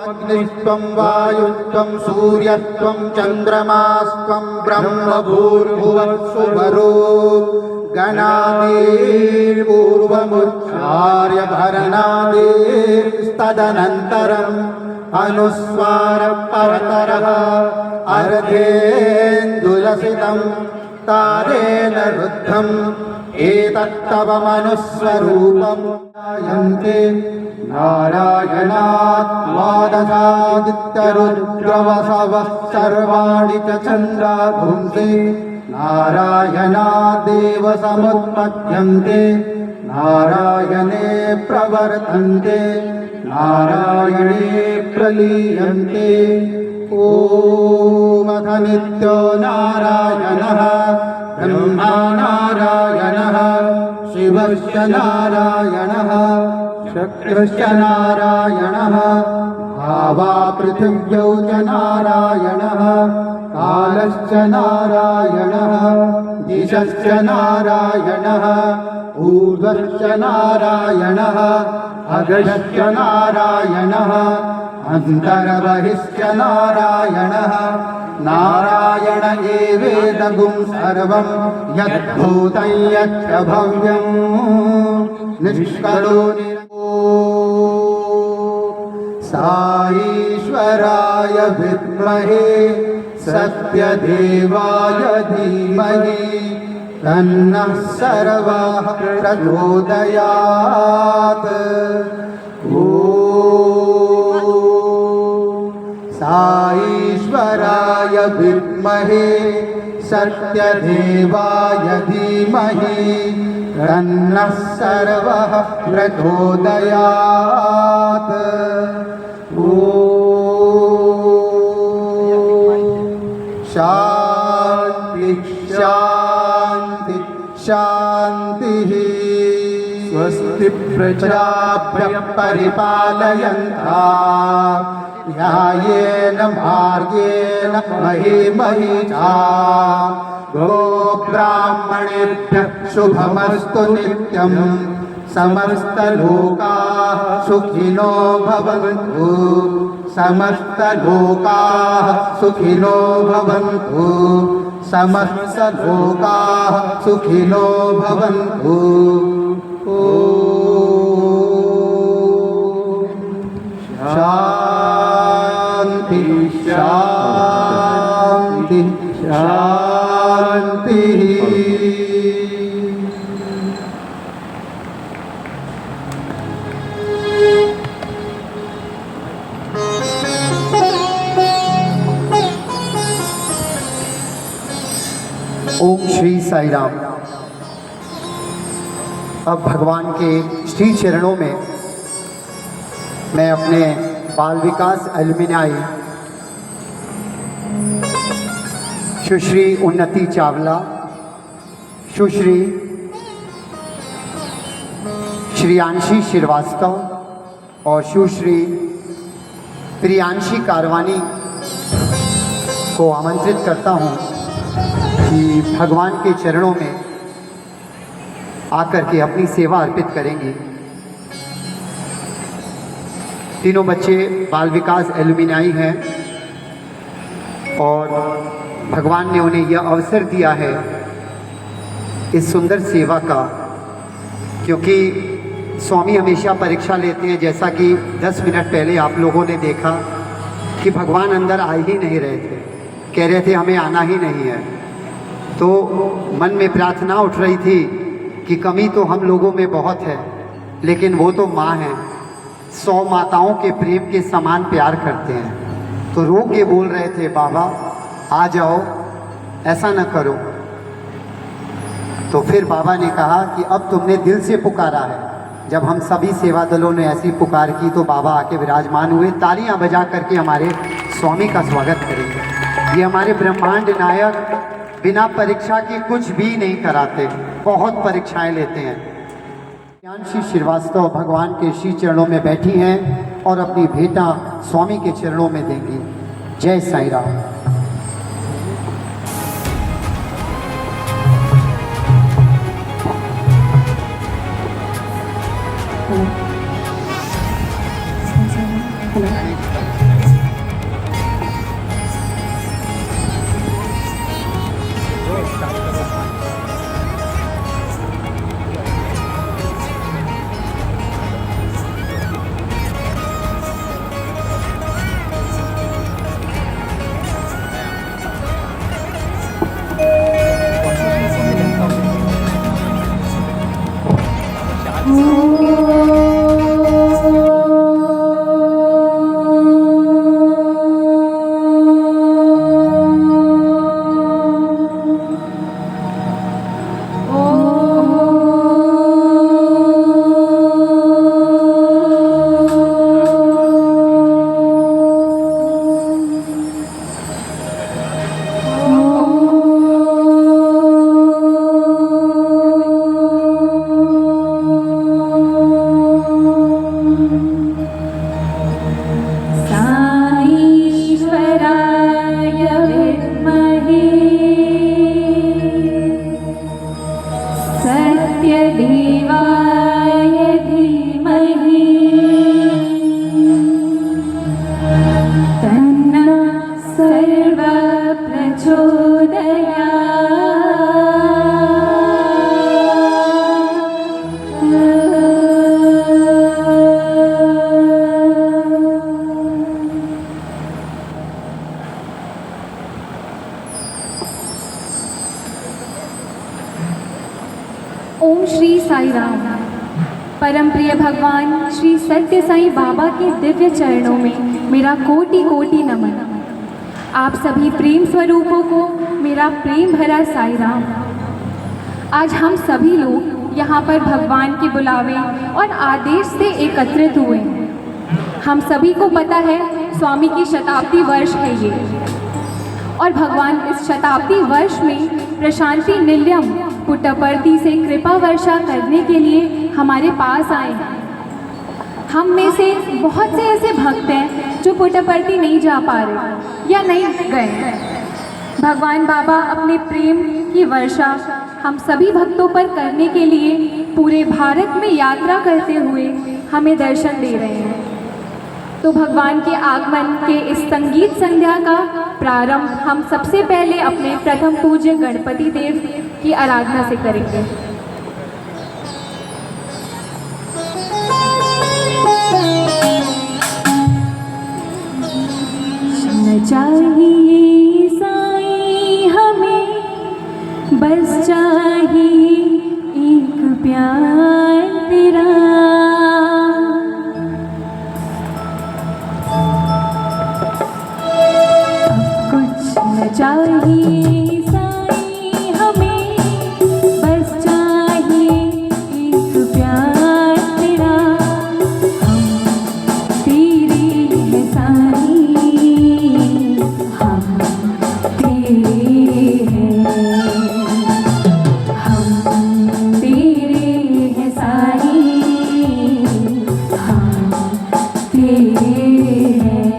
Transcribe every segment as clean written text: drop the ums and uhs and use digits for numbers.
अग्निस्त्वं वायुस्त्वं सूर्यस्त्वं चन्द्रमास्त्वं ब्रह्म भूर्भुवस्सुवरो गणाधिपूर्वस्वः ऊर्ध्वमुच्चार्य भरणादेस्तदनन्तरम् अनुस्वारपरतरः अर्धेन्दुलसितं तारेण रुद्धम् एतत्तव मनुस्वरूपं गायन्ते नारायणात् द्वादशादित्यरुद्रवसवः सर्वाणि च चन्द्रागुंसि नारायणादेव समुत्पद्यन्ते नारायणे प्रवर्तन्ते नारायणे प्रलीयन्ते। ॐ अथ नित्यो नारायणः ब्रह्मा नारायणः शिवश्च नारायणः शक्तिश्च नारायणः भावा पृथिव्यौ च नारायणः कालश्च नारायणः दिशश्च नारायणः ऊर्ध्वश्च नारायणः अधश्च नारायणः अन्तर्बहिश्च नारायणः नारायण एवेदगुं सर्वं यद्भूतं यच्च भव्यं निष्कलो साईश्वराय विद्महे सत्यदेवाय धीमहि तन्नः सर्वः प्रचोदयात्। साईश्वराय विद्महे सत्यदेवाय धीमहि तन्नः सर्वः प्रचोदयात्। शान्ति शान्ति शान्तिः। स्वस्ति प्रजाभ्यः परिपालयन्ताम् न्यायेन मार्गेण मही चा गोब्राह्मणेभ्यः शुभमस्तु नित्यं समस्तलोकाः सुखिनो भवन्तु समस्तलोकाः सुखिनो भवन्तु समस्तलोकाः सुखिनो भवन्तु। शान्ति शान्ति शान्तिः। ओम श्री साई राम। अब भगवान के श्री चरणों में मैं अपने बाल विकास एलुमनाई सुश्री उन्नति चावला, सुश्री श्रियांशी श्रीवास्तव और सुश्री प्रियांशी कारवानी को आमंत्रित करता हूँ कि भगवान के चरणों में आकर के अपनी सेवा अर्पित करेंगी। तीनों बच्चे बाल विकास एलुमनाई हैं और भगवान ने उन्हें यह अवसर दिया है इस सुंदर सेवा का, क्योंकि स्वामी हमेशा परीक्षा लेते हैं। जैसा कि 10 मिनट पहले आप लोगों ने देखा कि भगवान अंदर आ ही नहीं रहे थे, कह रहे थे हमें आना ही नहीं है। तो मन में प्रार्थना उठ रही थी कि कमी तो हम लोगों में बहुत है, लेकिन वो तो माँ है, 100 माताओं के प्रेम के समान प्यार करते हैं। तो रो के बोल रहे थे बाबा आ जाओ, ऐसा न करो। तो फिर बाबा ने कहा कि अब तुमने दिल से पुकारा है। जब हम सभी सेवा दलों ने ऐसी पुकार की तो बाबा आके विराजमान हुए। तालियां बजा करके हमारे स्वामी का स्वागत करेंगे। ये हमारे ब्रह्मांड नायक बिना परीक्षा के कुछ भी नहीं कराते, बहुत परीक्षाएं लेते हैं। प्रियांशी श्रीवास्तव भगवान के श्री चरणों में बैठी हैं और अपनी भेंटा स्वामी के चरणों में देंगी। जय साई राम। ओम श्री साई राम। परम प्रिय भगवान श्री सत्य साई बाबा के दिव्य चरणों में मेरा कोटि कोटि नमन। आप सभी प्रेम स्वरूपों को मेरा प्रेम भरा साई राम। आज हम सभी लोग यहाँ पर भगवान के बुलावे और आदेश से एकत्रित हुए। हम सभी को पता है स्वामी की शताब्दी वर्ष है ये, और भगवान इस शताब्दी वर्ष में प्रशांति निलयम पुट्टपर्ती से कृपा वर्षा करने के लिए हमारे पास आए हैं। हम में से बहुत से ऐसे भक्त हैं जो पुट्टपर्ती नहीं जा पा रहे या नहीं गए। भगवान बाबा अपने प्रेम की वर्षा हम सभी भक्तों पर करने के लिए पूरे भारत में यात्रा करते हुए हमें दर्शन दे रहे हैं। तो भगवान के आगमन के इस संगीत संध्या का प्रारंभ हम सबसे पहले अपने प्रथम पूज्य गणपति देव की आराधना से करेंगे। न चाहिए साईं हमें, बस चाहिए एक प्यार तेरा। चाहिए साईं हमें, बस चाहिए एक प्यार तेरा। हम तेरे हैं साईं, हम तेरे हैं, हम तेरे हैं साईं, हम तेरे हैं।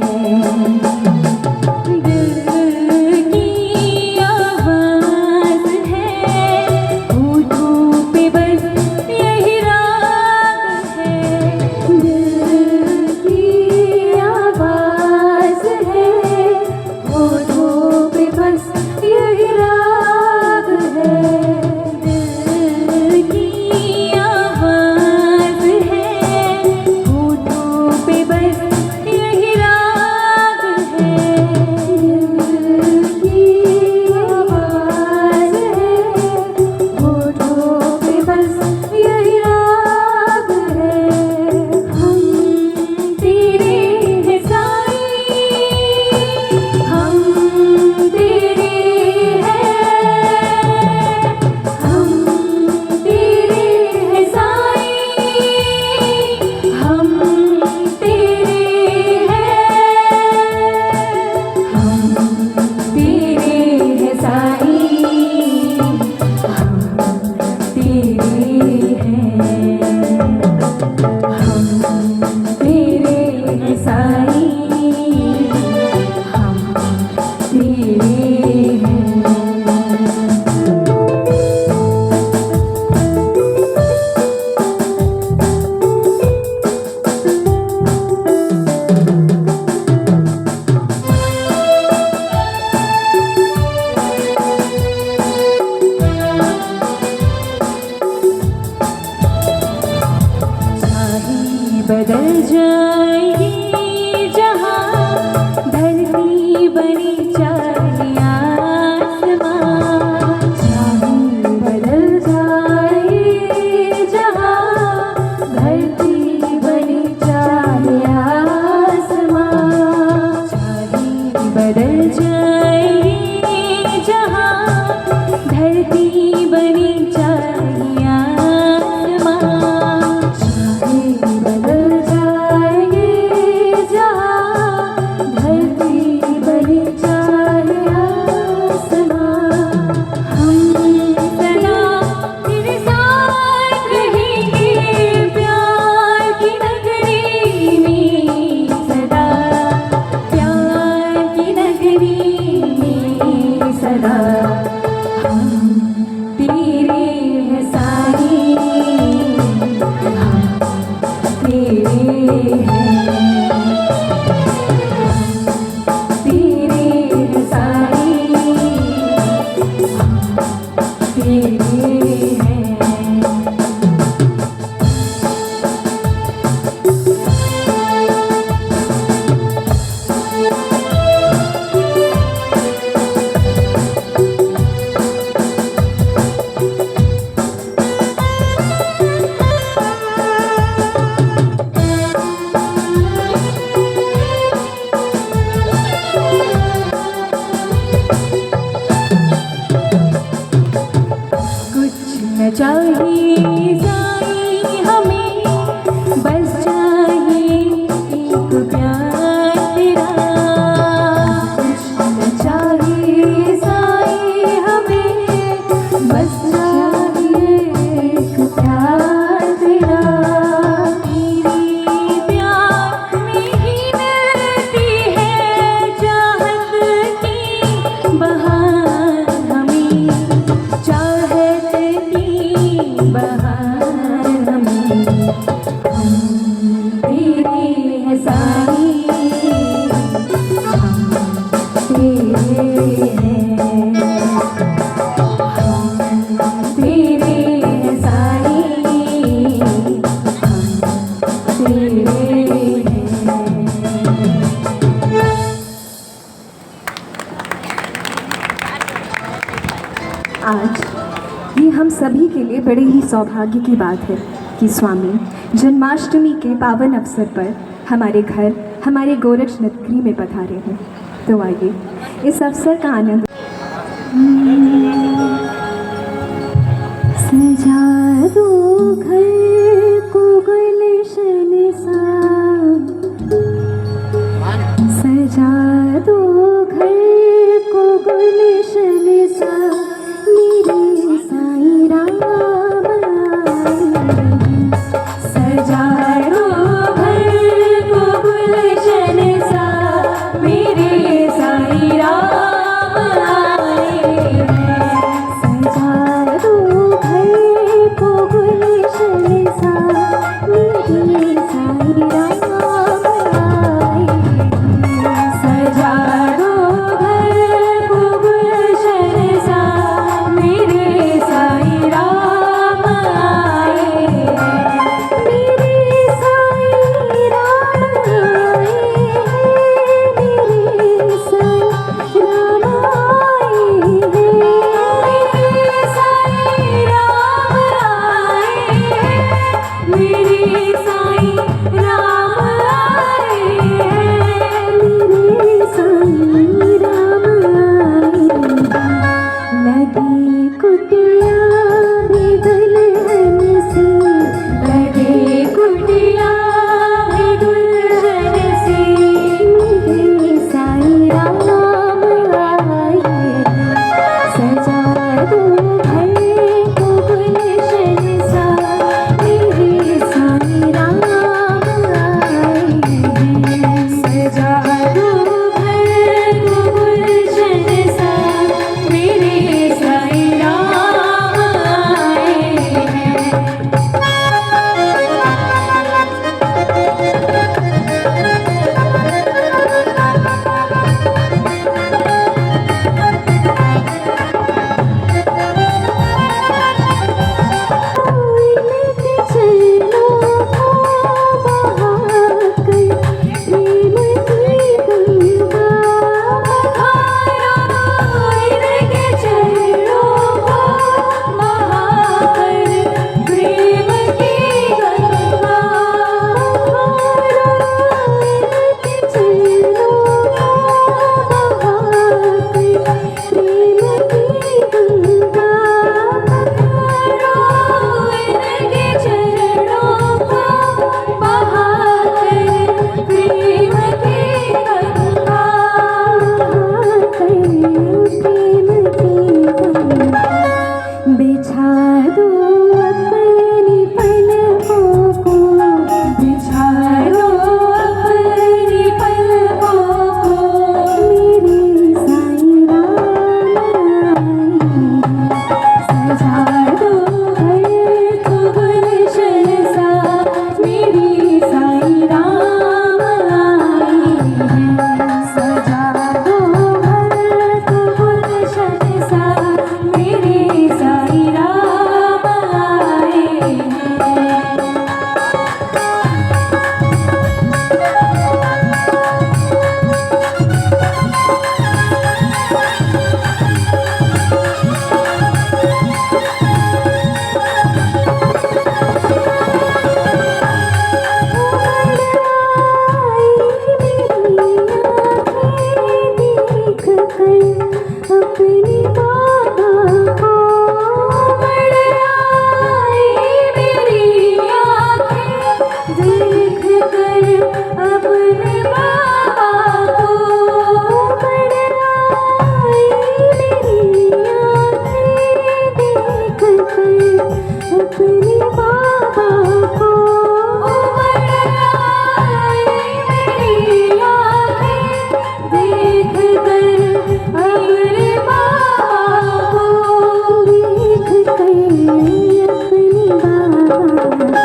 बदल जाएगी जहाँ धरती बनी चाहे आसमां। चाहे बदल जाए जहाँ साईं हमें बस चाहिए एक प्यार तेरा। चाहिए साईं हमें बस चाहिए एक प्यार तेरा। तेरे प्यार में ही मिलती है चाहत की बहार हमें, चाहत की बहार हमें। हम तेरे हैं साईं, हम तेरे हैं, हम तेरे हैं साईं, हम तेरे हैं। आज ये हम सभी के लिए बड़े ही सौभाग्य की बात है कि स्वामी जन्माष्टमी के पावन अवसर पर हमारे घर, हमारे गोरक्ष नगरी में पधारे हैं। तो आइए इस अवसर का आनंद। सजा दो घर को गुलशन सा, सजा दो घर को गुलशन सा, मेरे साईं राम आए। सजा दो घर को गुलशन सा, मेरे साईं राम आए। सजा दो घर को गुलशन अपने बाबा को उमड़ आए मेरी आँखें देख कर अपने बाबा को, देख कर अपने बाबा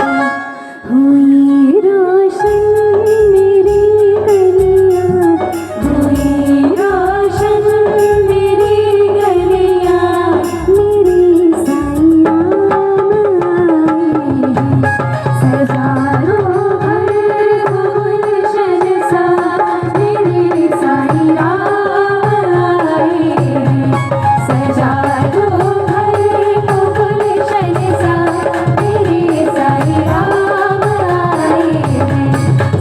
हुई रोशन मेरी गलियां, हुई रोशन मेरी गलियां, मेरी साईं सजारो घर गुलशन सा, मेरे साईं आए, सजारो घर गुलशन सा, मेरे साईं आए,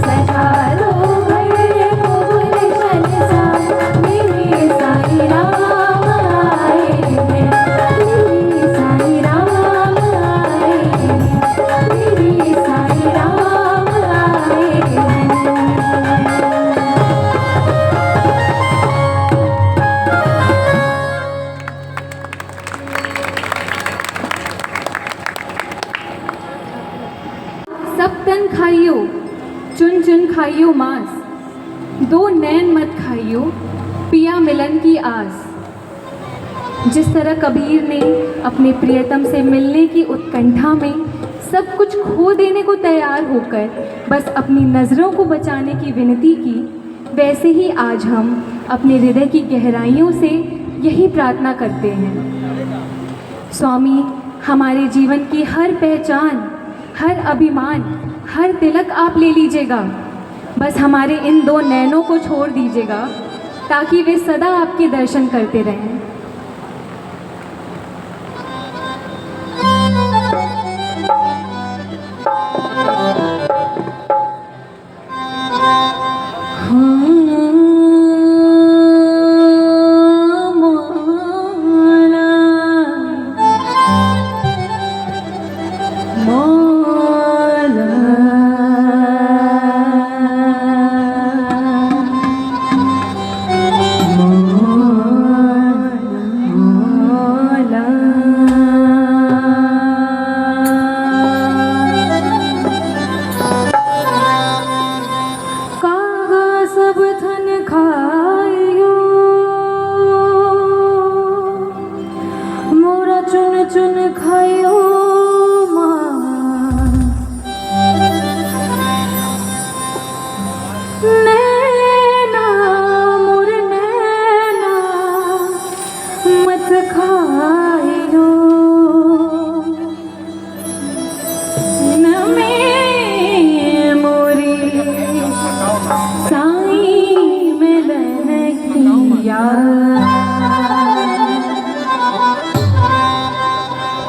सजारो घर गुलशन सा, मेरे साईं आए, मेरे साईं राम आए, मेरे साईं राम आए। सब तन खाइयो, चुन चुन खाइयो मांस, दो नैन मत खाइयो, पिया मिलन की आस। जिस तरह कबीर ने अपने प्रियतम से मिलने की उत्कंठा में सब कुछ खो देने को तैयार होकर बस अपनी नज़रों को बचाने की विनती की, वैसे ही आज हम अपने हृदय की गहराइयों से यही प्रार्थना करते हैं। स्वामी, हमारे जीवन की हर पहचान, हर अभिमान, हर तिलक आप ले लीजिएगा। बस हमारे इन दो नैनों को छोड़ दीजिएगा ताकि वे सदा आपके दर्शन करते रहें।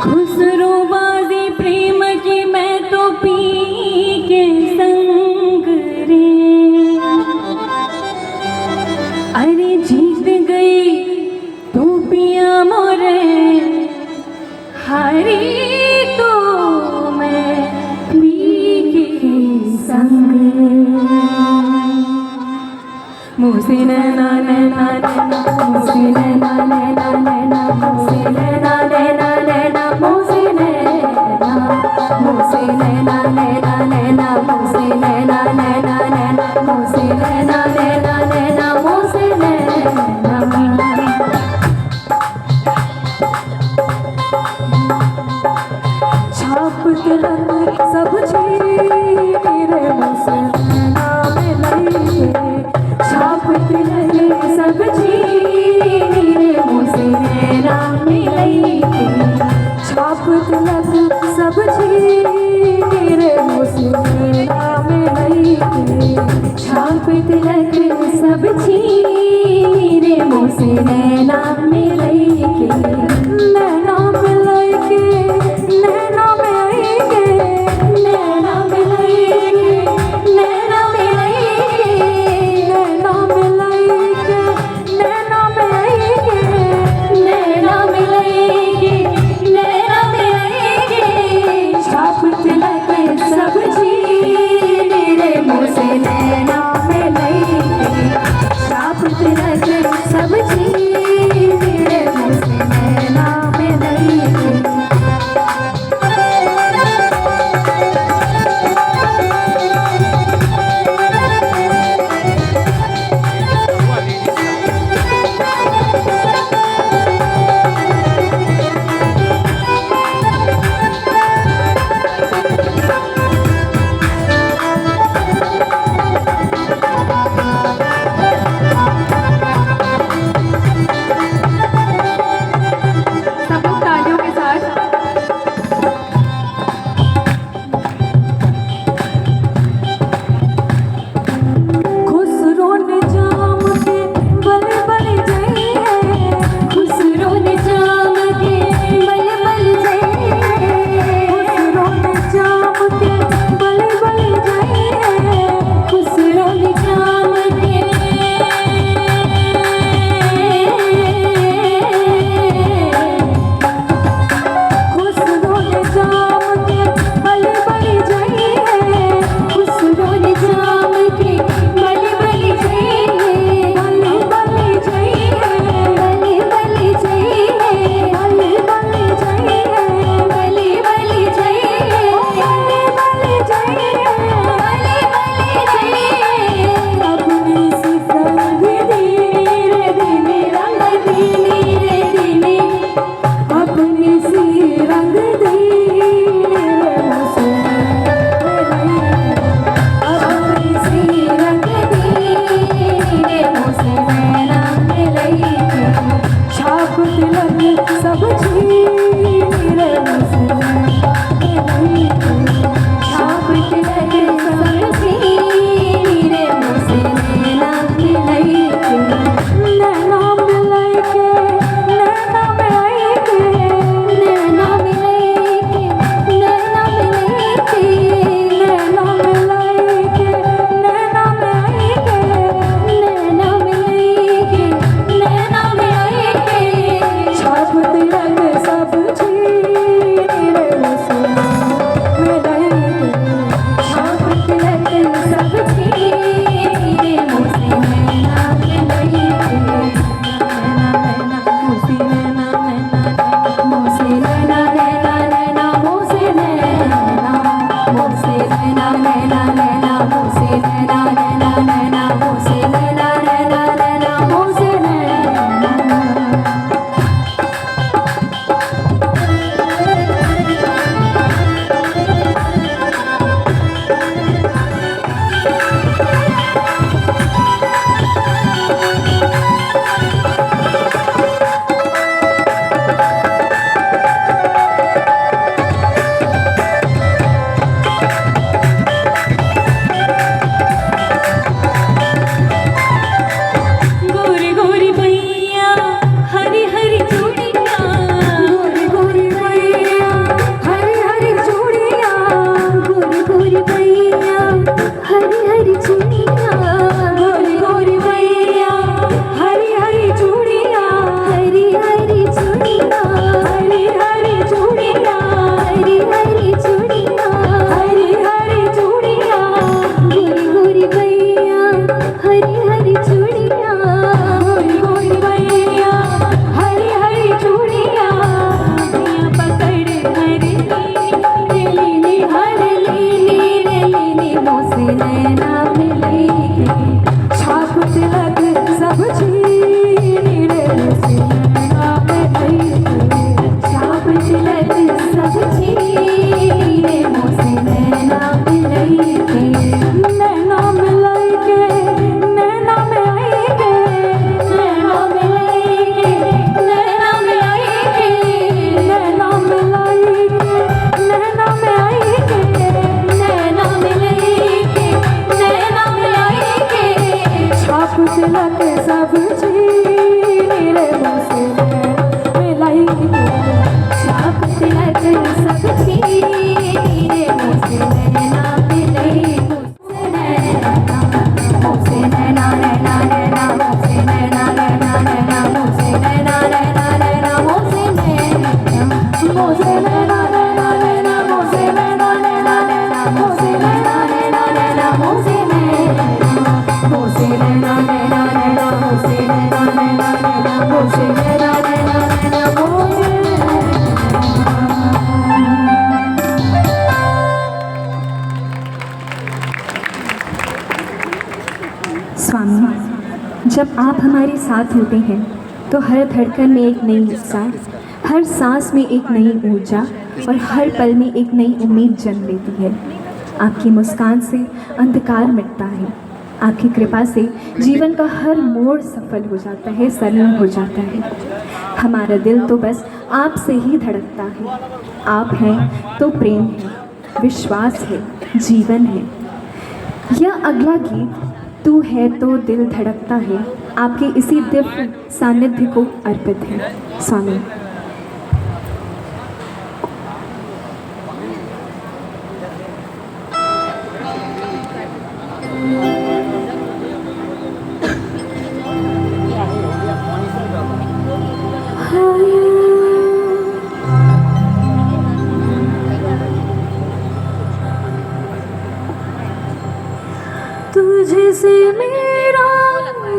खुसरूबाजी प्रेम की मैं तो पी के संग रे, अरे जीत गई तू पिया मोरे, हारी तो मैं पी के संग। मुझसे नैना नैना नैना, मुझसे नैना नैना नैना, मुझसे नैना नैना नैना, मुझसे नैना, मुझसे नैना नैना नैना, मुझसे नैना नैना नैना, मुझसे नैना नैना नैना, मुझसे नैना। छाप तिलक सब छीरे मुझसे नैना मिलाई, छाप तिलक सब छीरे मुझसे नैना मिलाई, छाप तिलक सब छीरे मुझसे नैना मिलाई, छाप तिलक सब छीरे मुझसे नैना मिलाई, नैना मिलाई के, नैना मिलाई के, नैना मिलाई के, नैना मिलाई के, नैना मिलाई के, नैना मिलाई के, नैना मिलाई के, नैना मिलाई के, छाप तिलक सब छीरे मुझसे नैना मिलाई के, छाप तिलक सबसे रे मुझसे नैना मिलाई के नैना मिलाई के नैना मिलाई के नैना मिलाई के नैना मिलाई के नैना मिलाई के नैना मिलाई के नैना मिलाई के नैना मिलाई के छाप तिलक सब छीन रे मुझसे मिलाई के छाप तिलक सब छीन रे मुझसे नैना मिलाई के नैना मुझसे नैना मुझसे नैना नैना नैना मुझसे नैना मुझसे नैना नैना नैना मुझसे नैना नैना नैना मुझसे नैना नैना नैना मुझसे नैना गोरी गोरी भैया हरी हरी चूड़ियाँ गोरी गोरी भैया हरी हरी चूड़ियाँ गोरी गोरी भैया हरी हरी चूड़ियाँ गोरी गोरी भैया हरी हरी चूड़ियाँ हरी हरी चूड़ियाँ हरी हरी चूड़ियाँ हरी हरी चूड़ियाँ हरी हरी चूड़ियाँ गोरी गोरी भैया हरी हरी चूड़ियाँ गोरी गोरी भैया हरी हरी चूड़ियाँ भैया पकड़ हरी लीनी हर लीनी रे लीनी मुझसे नैना मिलाई के छाप तिलक सब छीन रे मुझसे नैना मिलाई के छाप तिलक सब छीन रे मुझसे नैना मिलाई के नैना मिलाई के नैना मिलाई के नैना मिलाई के नैना मिलाई के नैना मिलाई के नैना मिलाई के नैना मिलाई के नैना मिलाई के छाप तिलक सब छीन रे मुझसे नैना मिलाई के छाप तिलक सब छीन रे मुझसे नैना मिलाई मुझसे नैना नैना नैना मुझसे नैना नैना नैना मुझसे नैना नैना नैना मुझसे नैना मुझसे नैना नैना नैना मुझसे नैना नैना नैना मुझसे नैना नैना नैना मुझसे नैना मुझसे नैना नैना नैना मुझसे नैना नैना नैना मुझसे नैना नैना नैना मुझसे स्वामी, जब आप हमारे साथ होते हैं तो हर धड़कन में एक नई उत्साह, हर सांस में एक नई ऊर्जा और हर पल में एक नई उम्मीद जन्म लेती है। आपकी मुस्कान से अंधकार मिटता है, आपकी कृपा से जीवन का हर मोड़ सफल हो जाता है, सरल हो जाता है। हमारा दिल तो बस आपसे ही धड़कता है। आप हैं तो प्रेम है, विश्वास है, जीवन है। यह अगला गीत तू है तो दिल धड़कता है आपके इसी दिव्य सानिध्य को अर्पित है। स्वामी। तुझसे मेरा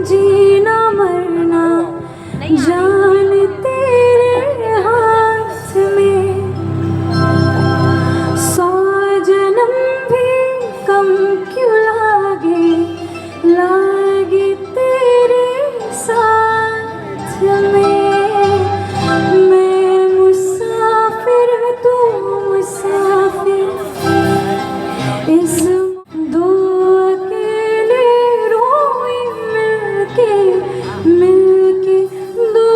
जीना मरना जान तेरे हाथ में, 100 जन्म भी कम क्यों लागे, लागे तेरे साथ में। मैं मुसाफिर तू मुसाफिर, इस दो अकेले रोए मिलके मिलके दो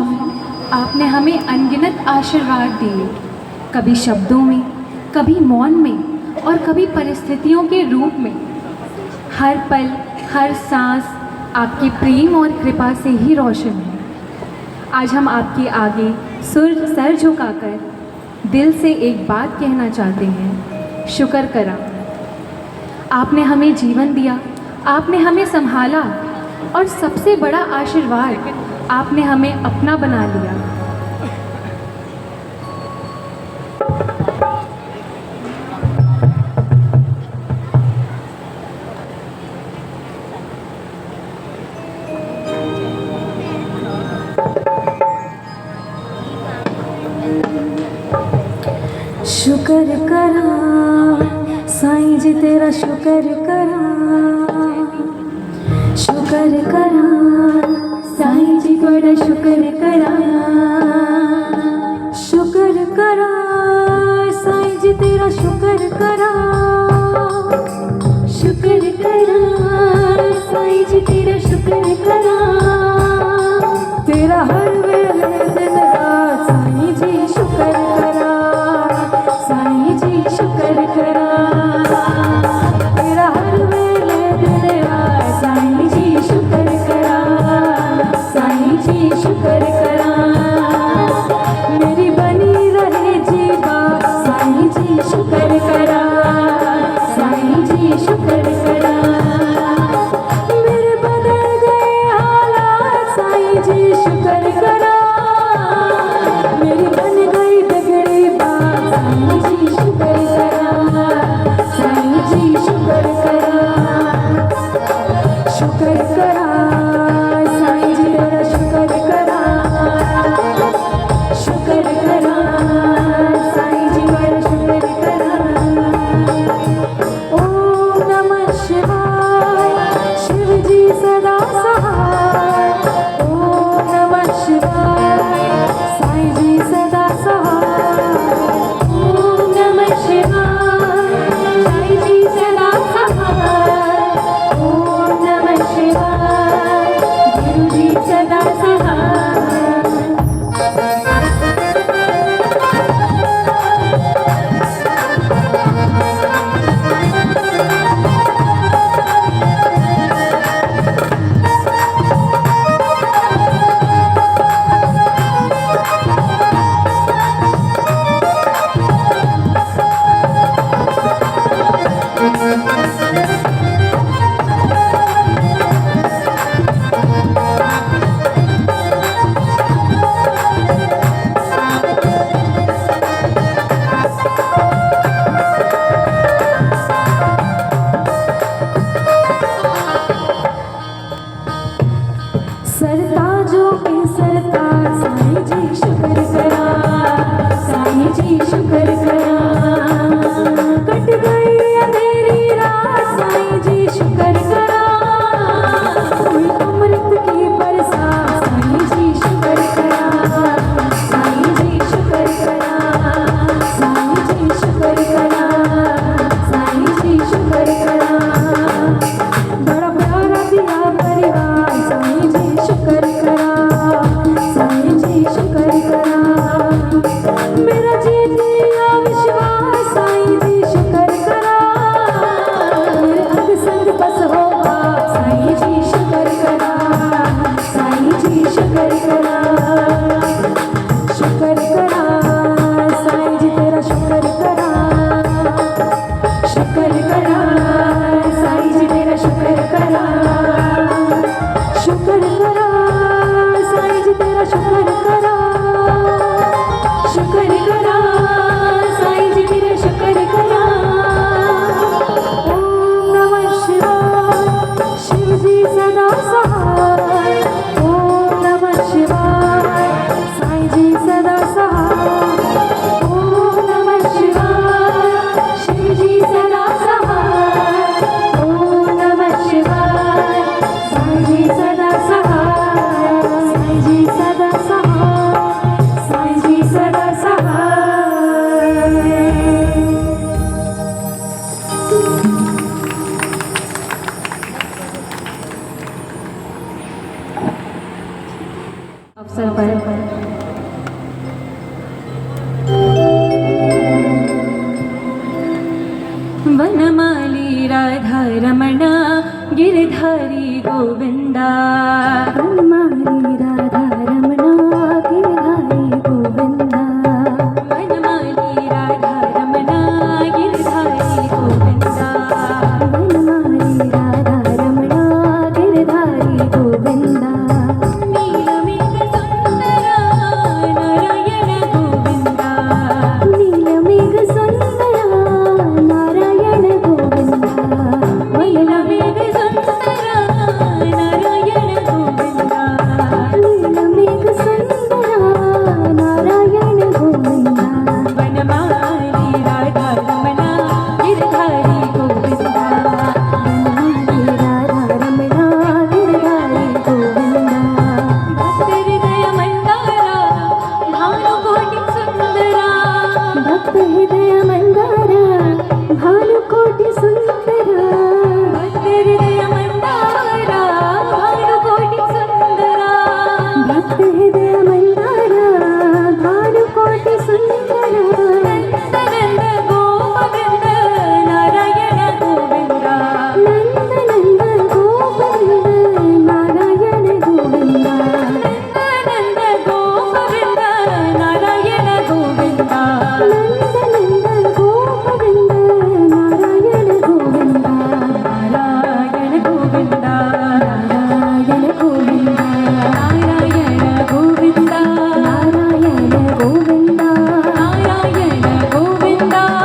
स्वामी, आपने हमें अनगिनत आशीर्वाद दिए, कभी शब्दों में, कभी मौन में और कभी परिस्थितियों के रूप में। हर पल, हर सांस आपके प्रेम और कृपा से ही रोशन है। आज हम आपके आगे सर झुकाकर दिल से एक बात कहना चाहते हैं, शुक्र करा। आपने हमें जीवन दिया, आपने हमें संभाला और सबसे बड़ा आशीर्वाद, आपने हमें अपना बना लिया। शुक्र करा साईं जी तेरा शुक्र करा, शुक्र करा साईं जी तेरा शुक्र करा, शुक्र करा साईं जी तेरा शुक्र करा, शुक्र करा साईं जी तेरा शुक्र करा। तेरा हर वेले दिन रात साईं जी शुक्र करा, साईं जी शुक्र करा। तेरा हर वेले दिन रात साईं जी शुक्र करा, साईं जी शुक्र करा। मेरी बनी रहे जी बात साईं जी शुक्र करा, साईं जी शुक्र करा। मेरे बदल गए हालात गोविंदा वनमाली राधा रमणा गिरधारी गोविंदा वनमाली राधा रमणा गिरधारी गोविंदा वनमाली राधा रमणा गिरधारी गोविंदा नीलमेघ सुंदरा नारायण गोविंदा नीलमेघ सुंदरा नारायण गोविंदा नीलमेघ सुंदरा नारायण गोविंदा नीलमेघ सुंदरा नारायण गोविंदा वनमाली राधा रमणा गिरधारी गोविंदा वनमाली राधा रमणा गिरधारी गोविंदा भक्त हृदय मंदारा भानुकोटि सुंदरा भक्त हृदय मंदारा भानुकोटि सुंदरा भक्त हृदय मंदारा भानुकोटि सुंदरा भक्त हृदय मंदारा भानुकोटि सुंदरा नंद गोविंद नारायण गोविंदा नंद नंद गोविंद नारायण गोविंदा नंद गोविंद नारायण गोविंदा नंद नंद गोविंद नारायण गोविंदा नारायण गोविंदा नारायण गोविंदा नारायण गोविंदा नारायण गोविंदा नारायण गोविंदा नारायण गोविंदा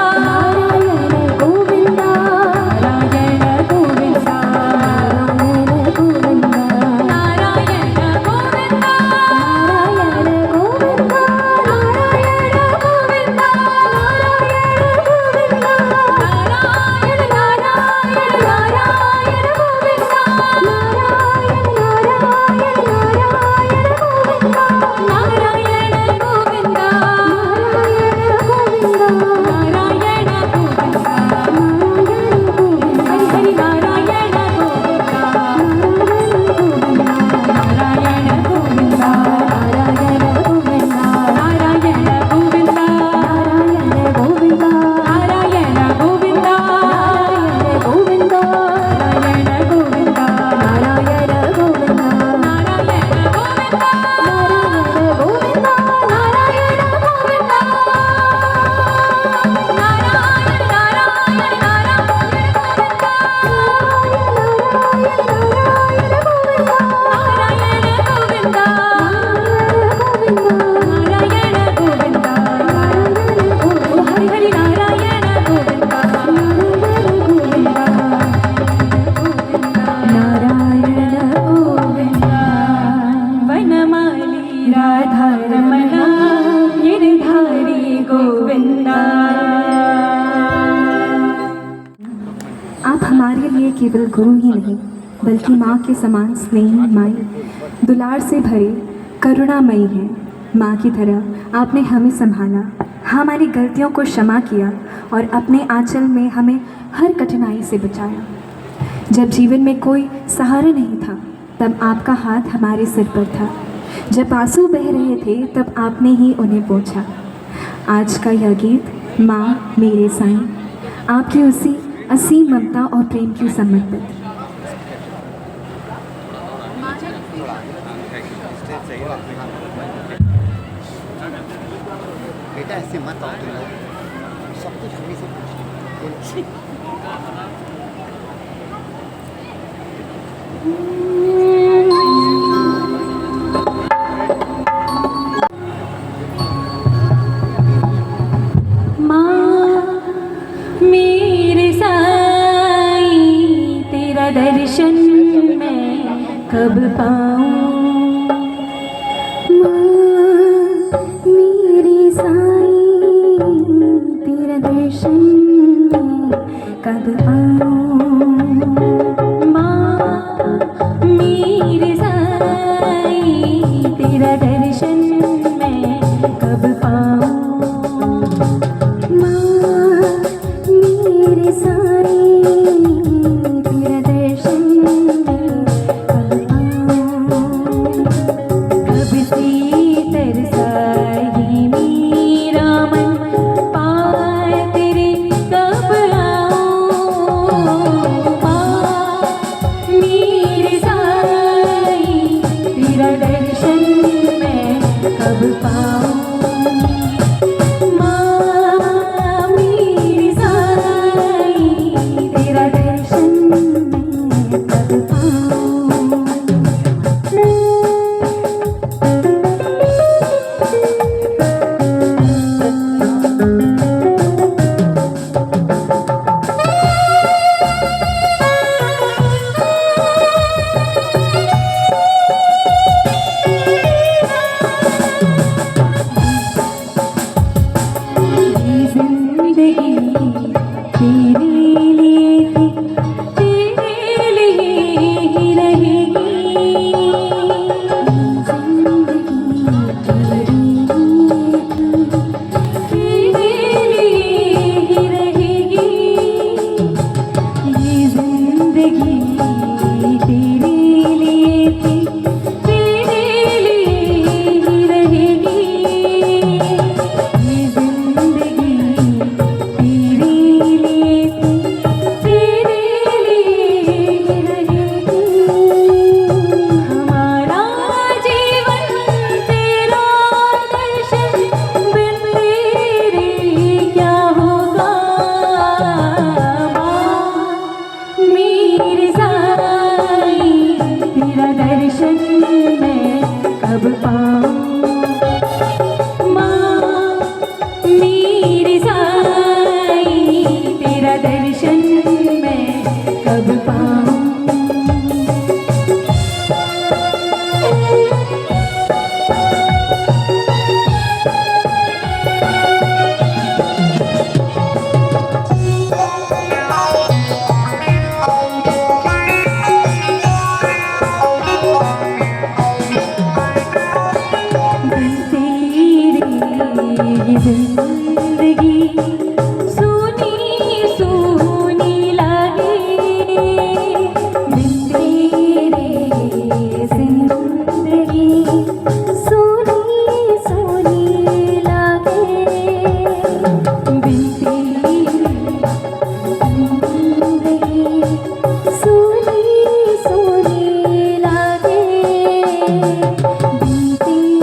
नारायण गोविंदा नारायण गोविंदा नारायण गोविंदा नारायण गोविंदा नारायण गोविंदा नारायण गोविंदा नारायण गोविंदा नारायण गोविंदा नारायण गोविंदा हरि हरि नारायण गोविंदा नारायण गोविंदा नारायण गोविंदा नारायण गोविंदा नारायण गोविंदा नारायण गोविंदा नारायण गोविंदा नारायण गोविंदा नारायण गोविंदा नारायण गोविंदा नारायण गोविंदा नारायण गोविंदा वनमाली राधा रमणा गिरधारी गोविंदा। आप हमारे लिए केवल गुरु ही नहीं बल्कि माँ के समान स्नेही माई दुलार से भरे करुणामयी हैं। माँ की तरह आपने हमें संभाला, हमारी गलतियों को क्षमा किया और अपने आंचल में हमें हर कठिनाई से बचाया। जब जीवन में कोई सहारा नहीं था तब आपका हाथ हमारे सिर पर था। जब आंसू बह रहे थे तब आपने ही उन्हें पोंछा। आज का यह गीत माँ मेरे साईं आपकी उसी असीम ममता और प्रेम की समर्पित। बेटा ऐसे मत आओ तुम लोग, सब कुछ हमें से पूछो। मेरे साईं तेरा दर्शन मैं कब पाऊं। मेरे साईं तेरा दर्शन मैं कब पाऊं। मेरे साईं तेरा दर्शन मैं कब पाऊं। मेरे साईं तेरा दर्शन मैं कब पाऊं। कब से तरसाई मेरा मन पाए तेरे कब आऊं। पाऊं। माँ मेरी साईं, तेरा दर्शन मैं कब पाऊं। जिंदगी सुनी सुनी लागे, बिन तेरे जिंदगी सुनी सुनी लागे, बिन तेरे जिंदगी सुनी सुनी लागे, बिन तेरे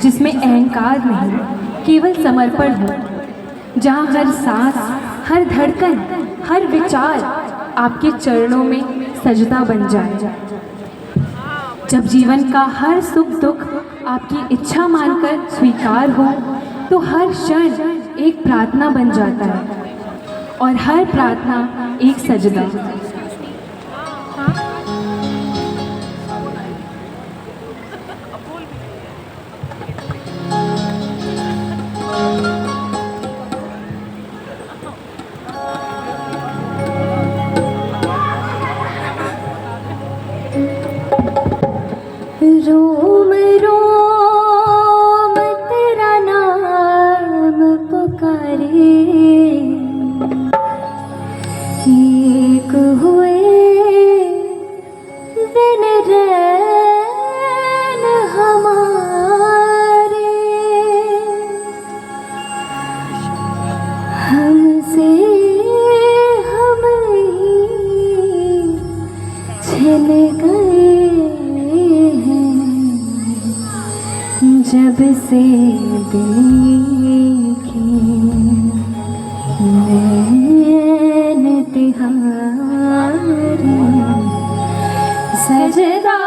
जिसमें अहंकार नहीं, केवल समर्पण हो, जहाँ हर सांस, हर धड़कन, हर विचार आपके चरणों में सजदा बन जाए। जब जीवन का हर सुख दुख आपकी इच्छा मानकर स्वीकार हो, तो हर क्षण एक प्रार्थना बन जाता है और हर प्रार्थना एक सजदा। रोम रोम तेरा नाम पुकारे, एक हुए दिन रैन हमारे, हमसे हम ही छिन गए जब से देखी नैन तिहारी, सजदा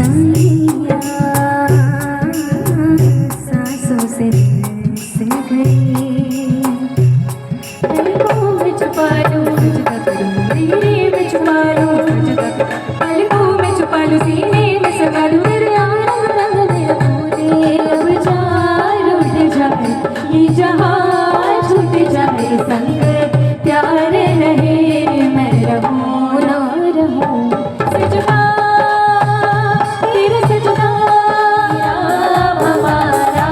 साइया सांसों से बस गई, पलकों में छुपा लूं तुझको करूं सीने में छुपा लूं तुझको, पलकों में छुपा लूं सीने में समा लूं तेरे रंग रंग में पूरे अब जान उठ जाए ये जहां छूट जाए संग प्यार रहे मैं रहूं ना रहूं सजना तेरे सजना राम हमारा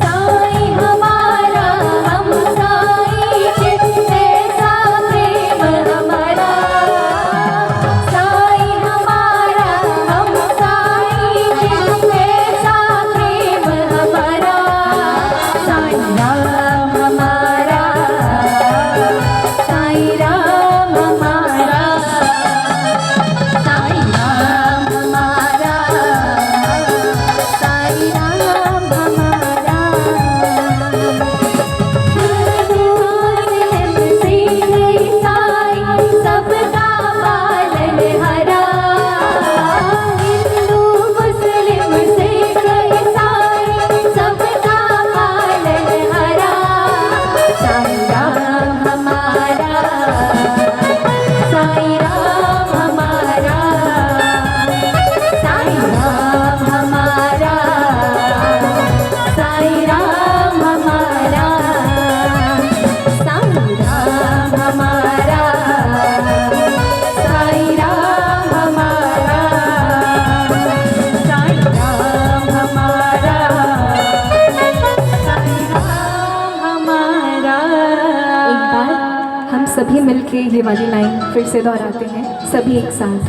साईं हमारा हम साईं के ऐसा प्रेम हमारा, साईं हमारा हम साईं के ऐसा प्रेम हमारा, साईं राम हमारा, साईं राम हमारा, साईं राम हमारा, साईं राम हमारा। सबका पालन हरा, हिंदू मुस्लिम सिख ईसाई सबका पालन हरा, साईं राम हमारा, साईं राम हमारा, साईं राम हमारा, साईं राम हमारा, साईं राम हमारा, साईं राम हमारा, साईं राम हमारा, साईं राम हमारा। एक बार हम सभी मिलके ये वाली लाइन फिर से दोहराते हैं, सभी एक साथ।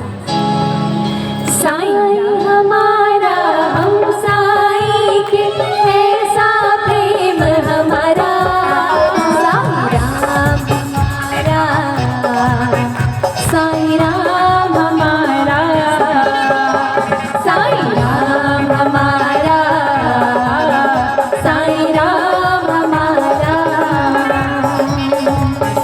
साईं हमारा हम साईं के ऐसा प्रेम हमारा, साईं राम हमारा, साईं राम हमारा, साईं राम हमारा, साईं राम हमारा।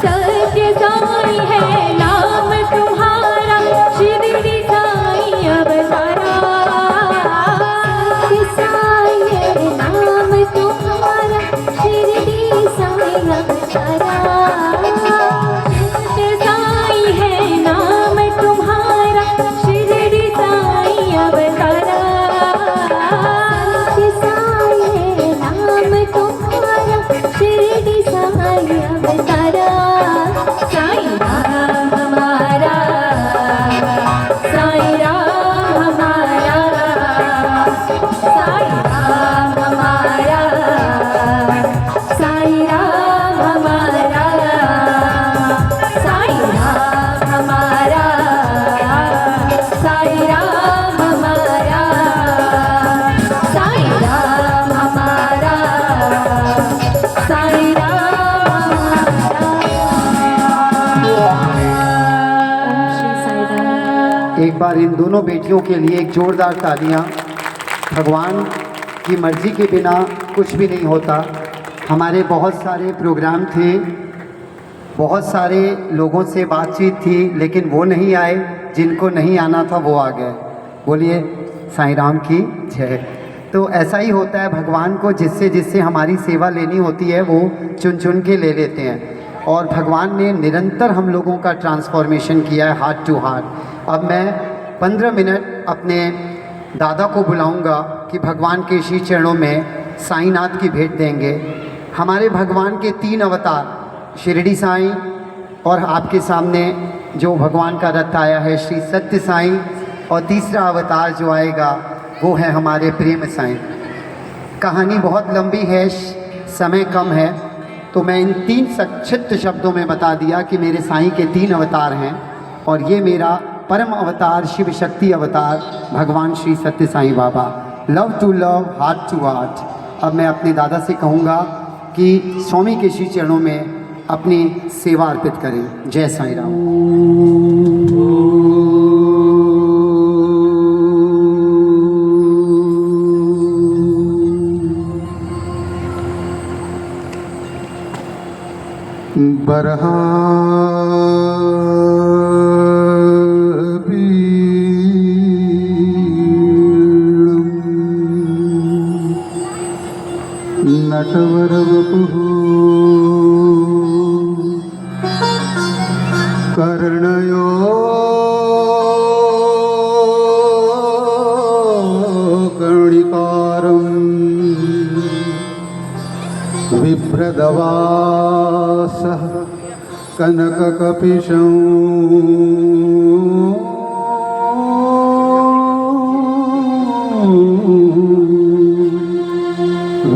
सत्य साईं है नाम तुम्हारा, शिरडी साईं अवतारा, सत्य साईं है नाम तुम्हारा, शिरडी साईं अवतारा, सत्य साईं है नाम तुम्हारा, शिरडी साईं अवतारा, सत्य साईं है नाम तुम्हारा, शिरडी साईं अवतारा, साईं राम हमारा, साईं राम हमारा, साईं राम हमारा, साईं राम हमारा, साईं राम हमारा, साईं राम हमारा, साईं राम हमारा, साईं राम ओम श्री साईं राम। एक बार इन दोनों बेटियों के लिए एक जोरदार तालियां। भगवान की मर्जी के बिना कुछ भी नहीं होता। हमारे बहुत सारे प्रोग्राम थे, बहुत सारे लोगों से बातचीत थी, लेकिन वो नहीं आए, जिनको नहीं आना था वो आ गए। बोलिए साईं राम की जय। तो ऐसा ही होता है, भगवान को जिससे जिससे हमारी सेवा लेनी होती है वो चुन चुन के ले लेते हैं। और भगवान ने निरंतर हम लोगों का ट्रांसफॉर्मेशन किया है, हार्ट टू हार्ट। अब मैं 15 मिनट अपने दादा को बुलाऊंगा कि भगवान के श्री चरणों में साईंनाथ की भेंट देंगे। हमारे भगवान के 3 अवतार शिरडी साईं, और आपके सामने जो भगवान का रथ आया है श्री सत्य साईं, और तीसरा अवतार जो आएगा वो है हमारे प्रेम साईं। कहानी बहुत लंबी है, समय कम है, तो मैं इन 3 संक्षिप्त शब्दों में बता दिया कि मेरे साईं के 3 अवतार हैं, और ये मेरा परम अवतार शिव शक्ति अवतार भगवान Shri Satya Sai Baba. Love to love, heart to heart. अब मैं अपने दादा से कहूँगा कि स्वामी के श्री चरणों में अपनी सेवा अर्पित करें। जय साईं राम। बरहा भी कैलासवरवपुः कर्णयो कर्णिकारं बिभ्रदवासः कनककपिशं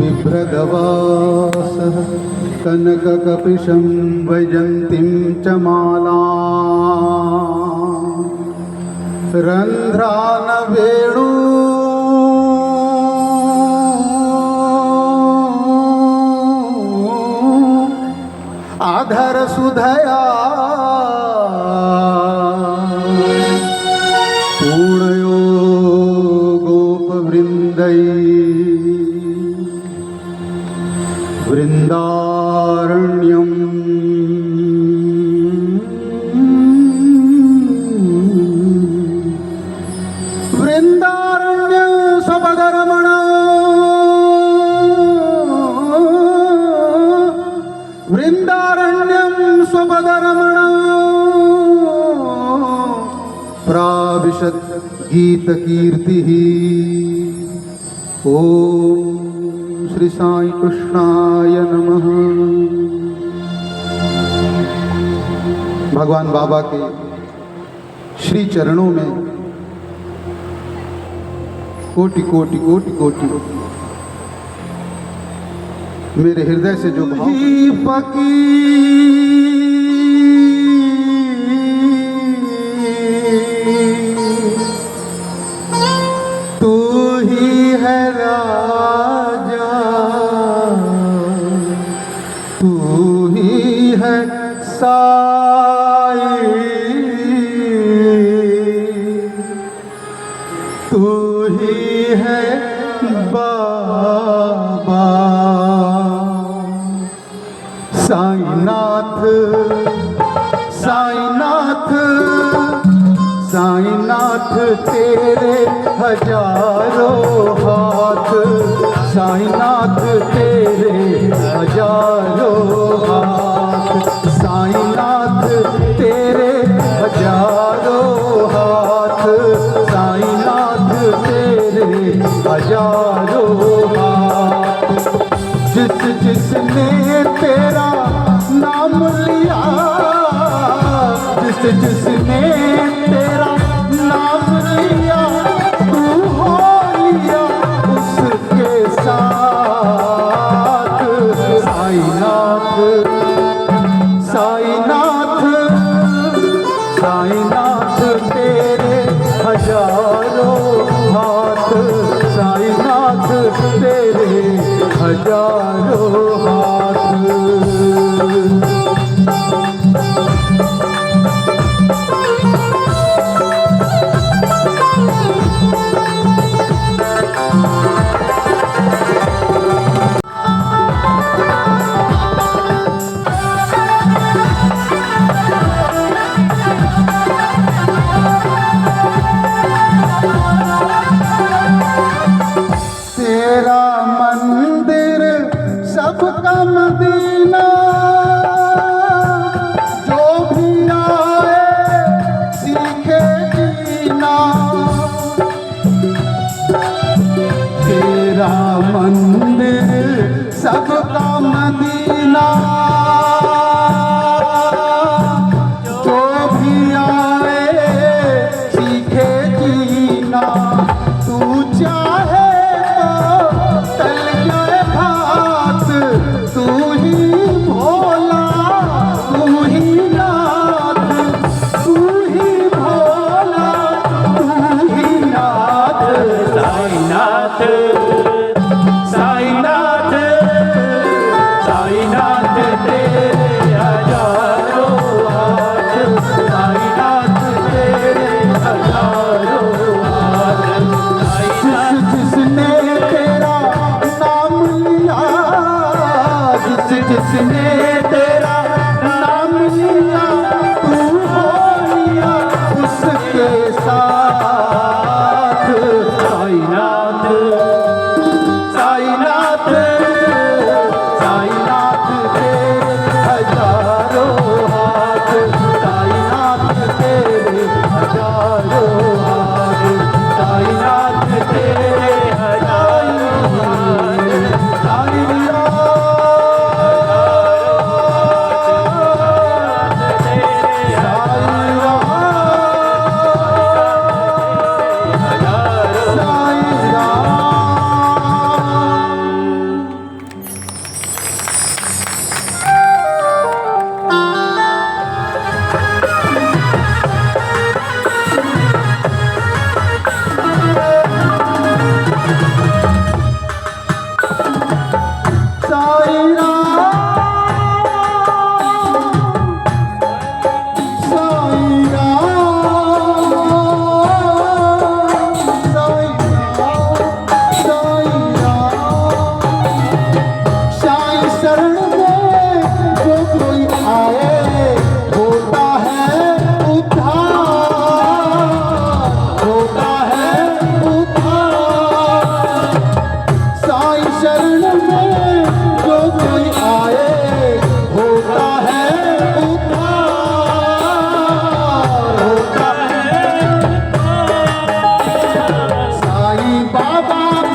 बिभ्रदवासः कनककपिशं वैजन्तीं च माला रन्ध्रानवेणु आधर सुधया पूर्णयो गोपवृन्दै वृन्दारण्यं वृन्दारण्यं स्वपदरमण वृन्दारण्यं स्वपदरमण प्राविशत् गीतकीर्तिः। ॐ श्री साई कृष्णाय नमः। भगवान बाबा के श्री चरणों में कोटि कोटि कोटि कोटि मेरे हृदय से जो भाव तू ही है राजा, तू ही है साई, तू ही है बाबा। साईनाथ साईनाथ साईनाथ तेरे हजारों हाथ, साईनाथ तेरे हजारों हाथ, साईनाथ तेरे हजारों हाथ, साईनाथ तेरे हजारों हाथ। जिस जिसने तेरा नाम लिया, जिस जिसने तेरा नाम लिया, तू हो लिया उसके साथ। साईनाथ साईनाथ साईनाथ तेरे हजारों हाथ, साईनाथ तेरे हजारों हाथ। तेरा मंदिर सबका मदीना, जो भी आए सीखे जीना। तेरा मंदिर सबका मदीना, जो भी आए सीखे जीना। तू चाहे तल जाए भात, तू ही भोला तू ही नाथ, तू ही भोला तू ही नाथ। साईनाथ साईनाथ साईनाथ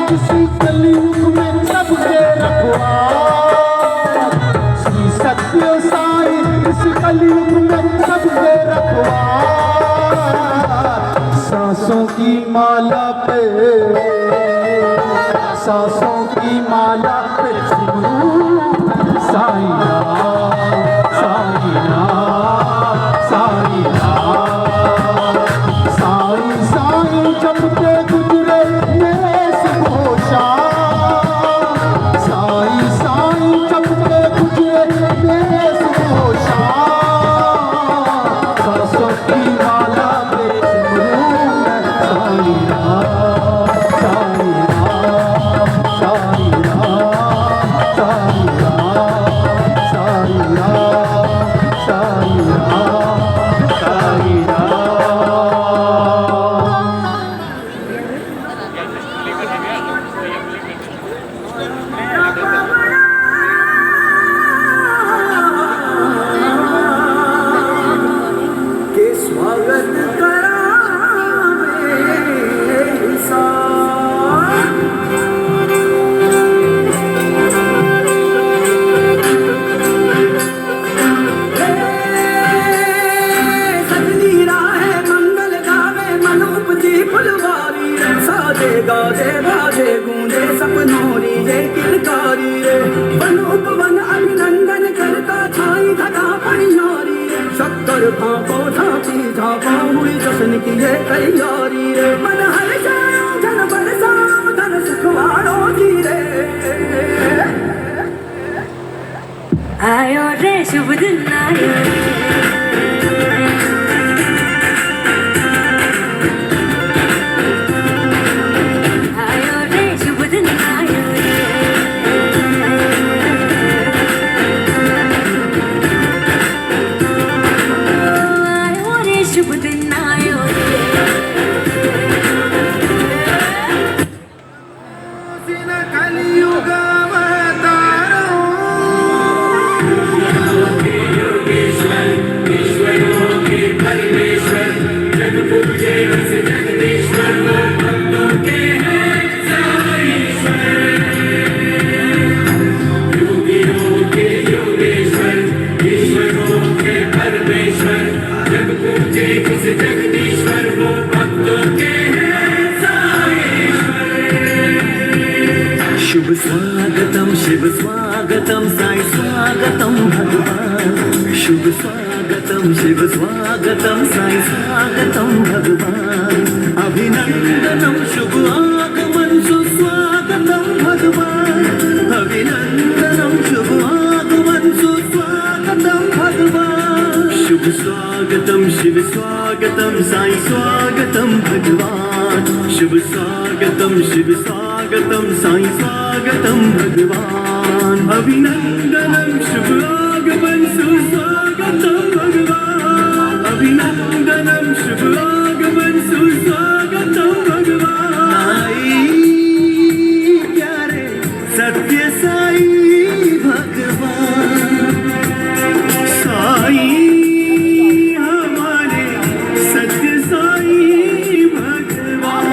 इसी कलयुग में सबके रखवार। श्री सत्य साई इस कलयुग में सबके रखवार। सांसों की माला पे, सांसों की माला पे साईं नाम, साईं नाम, साईं नाम। साईं साईं जपते गुजरे मेरे सुबोशा। साईं साईं जपते गुजरे मेरे सुबोशा। सांसों की माला पे सिमरूं मैं साईं नाम, साईं नाम, साईं नाम, साईं नाम, साईं नाम, साईं नाम, साईं नाम। के स्वागत करावे सा। सजनी राहे मंगल गावे मन उपजी फुलवारी रे। साजे गाजे बाजे गूंजे सपनोरी रे किलकारी रे। वन उपवन अभिनंदन करता छाई धगा पनियारी रे। शक्कर भापो झांकी झापो हुई जश्न की ये तैयारी रे। मन हर जाओ धन बरसाओ धन सुखवाड़ो जी रे। आयो रे शुभ दिन आयो आयो रे शुभ दिन आयो आयो रे शुभ दिन आयो कलियुग शुभ स्वागतम शिव स्वागतम साई स्वागतम भगवान। शुभ स्वागतम शिव स्वागतम साई स्वागतम भगवान। अभिनंदनम शुभ आगमन सुस्वागतम भगवान। अभिनंदनम शुभ आगमन सुस्वागतम भगवान। शुभ स्वागतम शिव स्वागतम साई स्वागतम भगवान। शुभ स्वागतम शिव स्वागतम साई स्वागतम भगवान। अभिनंदनम शुभ आगमन सुस्वागतम भगवान। अभिनंदनम शुभ आगमन सुस्वागतम भगवान। साई प्यारे सत्य साई भगवान। साई हमारे सत्य साई भगवान।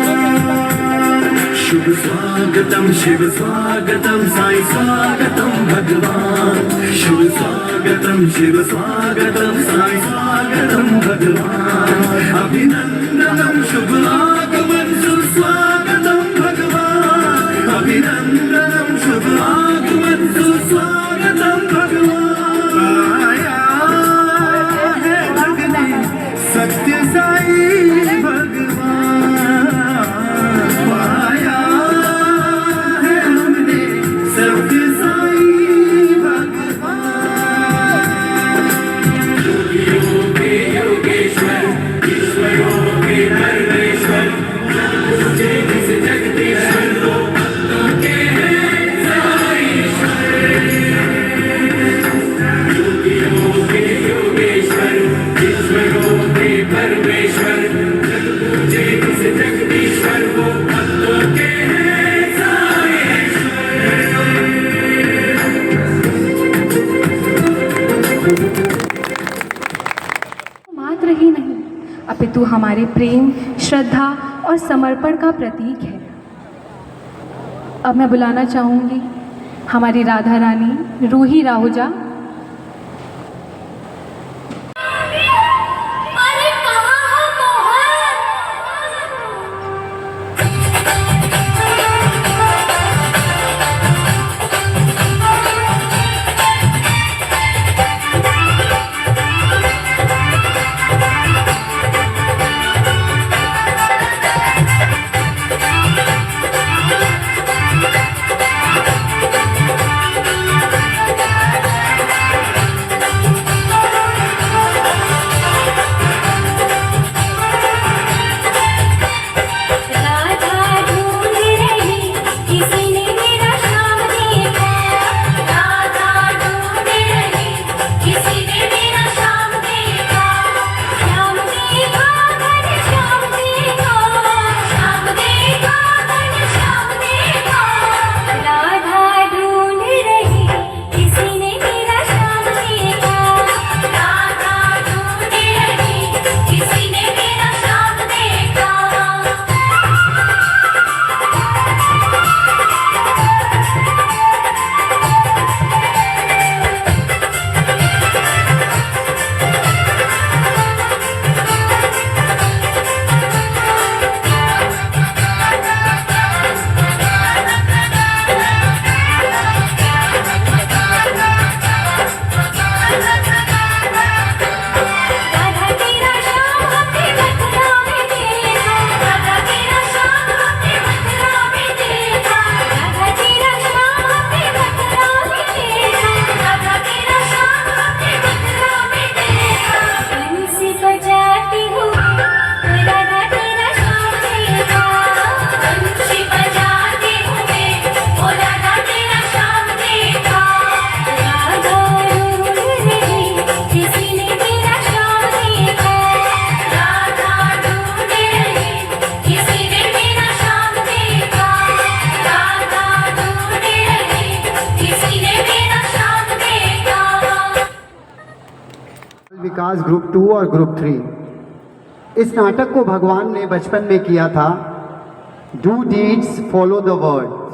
शुभ स्वागतम शिव स्वागतम साई स्वागतम भगवान। शुभ स्वागतम शिव स्वागतम साई स्वागतम भगवान। अभिनंदनम शुभ आगमन सुस्वागतम भगवान। अभिनंदनम शुभ आगमन सुस्वागतम भगवान। आया है जगदीश सत्य साई भगवान। आया है हमने सत्य साई भगवान। योगियों के योगेश्वर ईश्वरों के परमेश्वर जगदीश्वर लोग भक्तों के हैं साईश्वर। योगियों के योगेश्वर ईश्वरों के परमेश्वर जगदीश्वर वो भक्तों के हैं मात्र ही नहीं अपितु हमारे प्रेम, श्रद्धा और समर्पण का प्रतीक है। अब मैं बुलाना चाहूँगी हमारी राधा रानी रूही राहुजा। अरे कहाँ हो मोहन? राधा ढूंढ रही किसी ने मेरा श्याम देखा। राधा ढूंढ रही किसी ने मेरा श्याम देखा। श्याम देखा घन श्याम देखा। श्याम देखा घन श्याम देखा। राधा ढूंढ रही किसी ने मेरा श्याम देखा। राधा ढूंढ रही किसी ने मेरा श्याम देखा। राधा तेरा श्याम हमने मथुरा में देखा। राधा तेरा श्याम हमने मथुरा में देखा। राधा तेरा श्याम हमने मथुरा में देखा। राधा तेरा श्याम हमने मथुरा में देखा। बंसी बजाती हुई राधा तेरा श्याम देखा। बंसी बजाते हुए ओ राधा तेरा श्याम देखा। राधा ढूंढ रही किसी ने मेरा श्याम देखा। राधा ढूंढ रही किसी ने मेरा श्याम देखा। राधा ढूंढ रही किसी ने मेरा श्याम देखा। विकास ग्रुप 2 और ग्रुप 3। इस नाटक को भगवान ने बचपन में किया था, do deeds follow the words.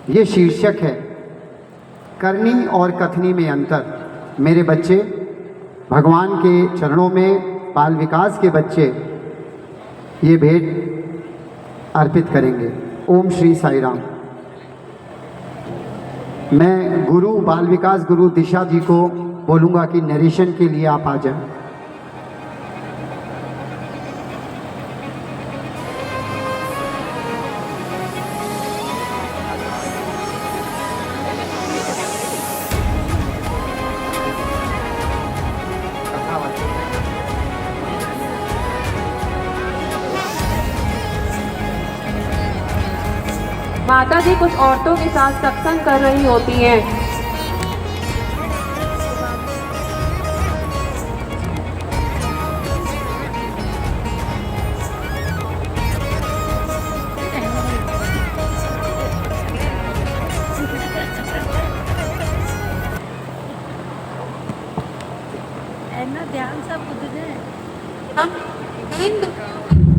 ये शीर्षक है। करनी और कथनी में अंतर। मेरे बच्चे भगवान के चरणों में, बाल विकास के बच्चे ये भेंट अर्पित करेंगे। ओम श्री साई राम। मैं गुरु, बाल विकास गुरु दिशा जी को बोलूँगा कि नरेशन के लिए आप आ जाएं। माता जी कुछ औरतों के साथ सत्संग कर रही होती हैं। हम इन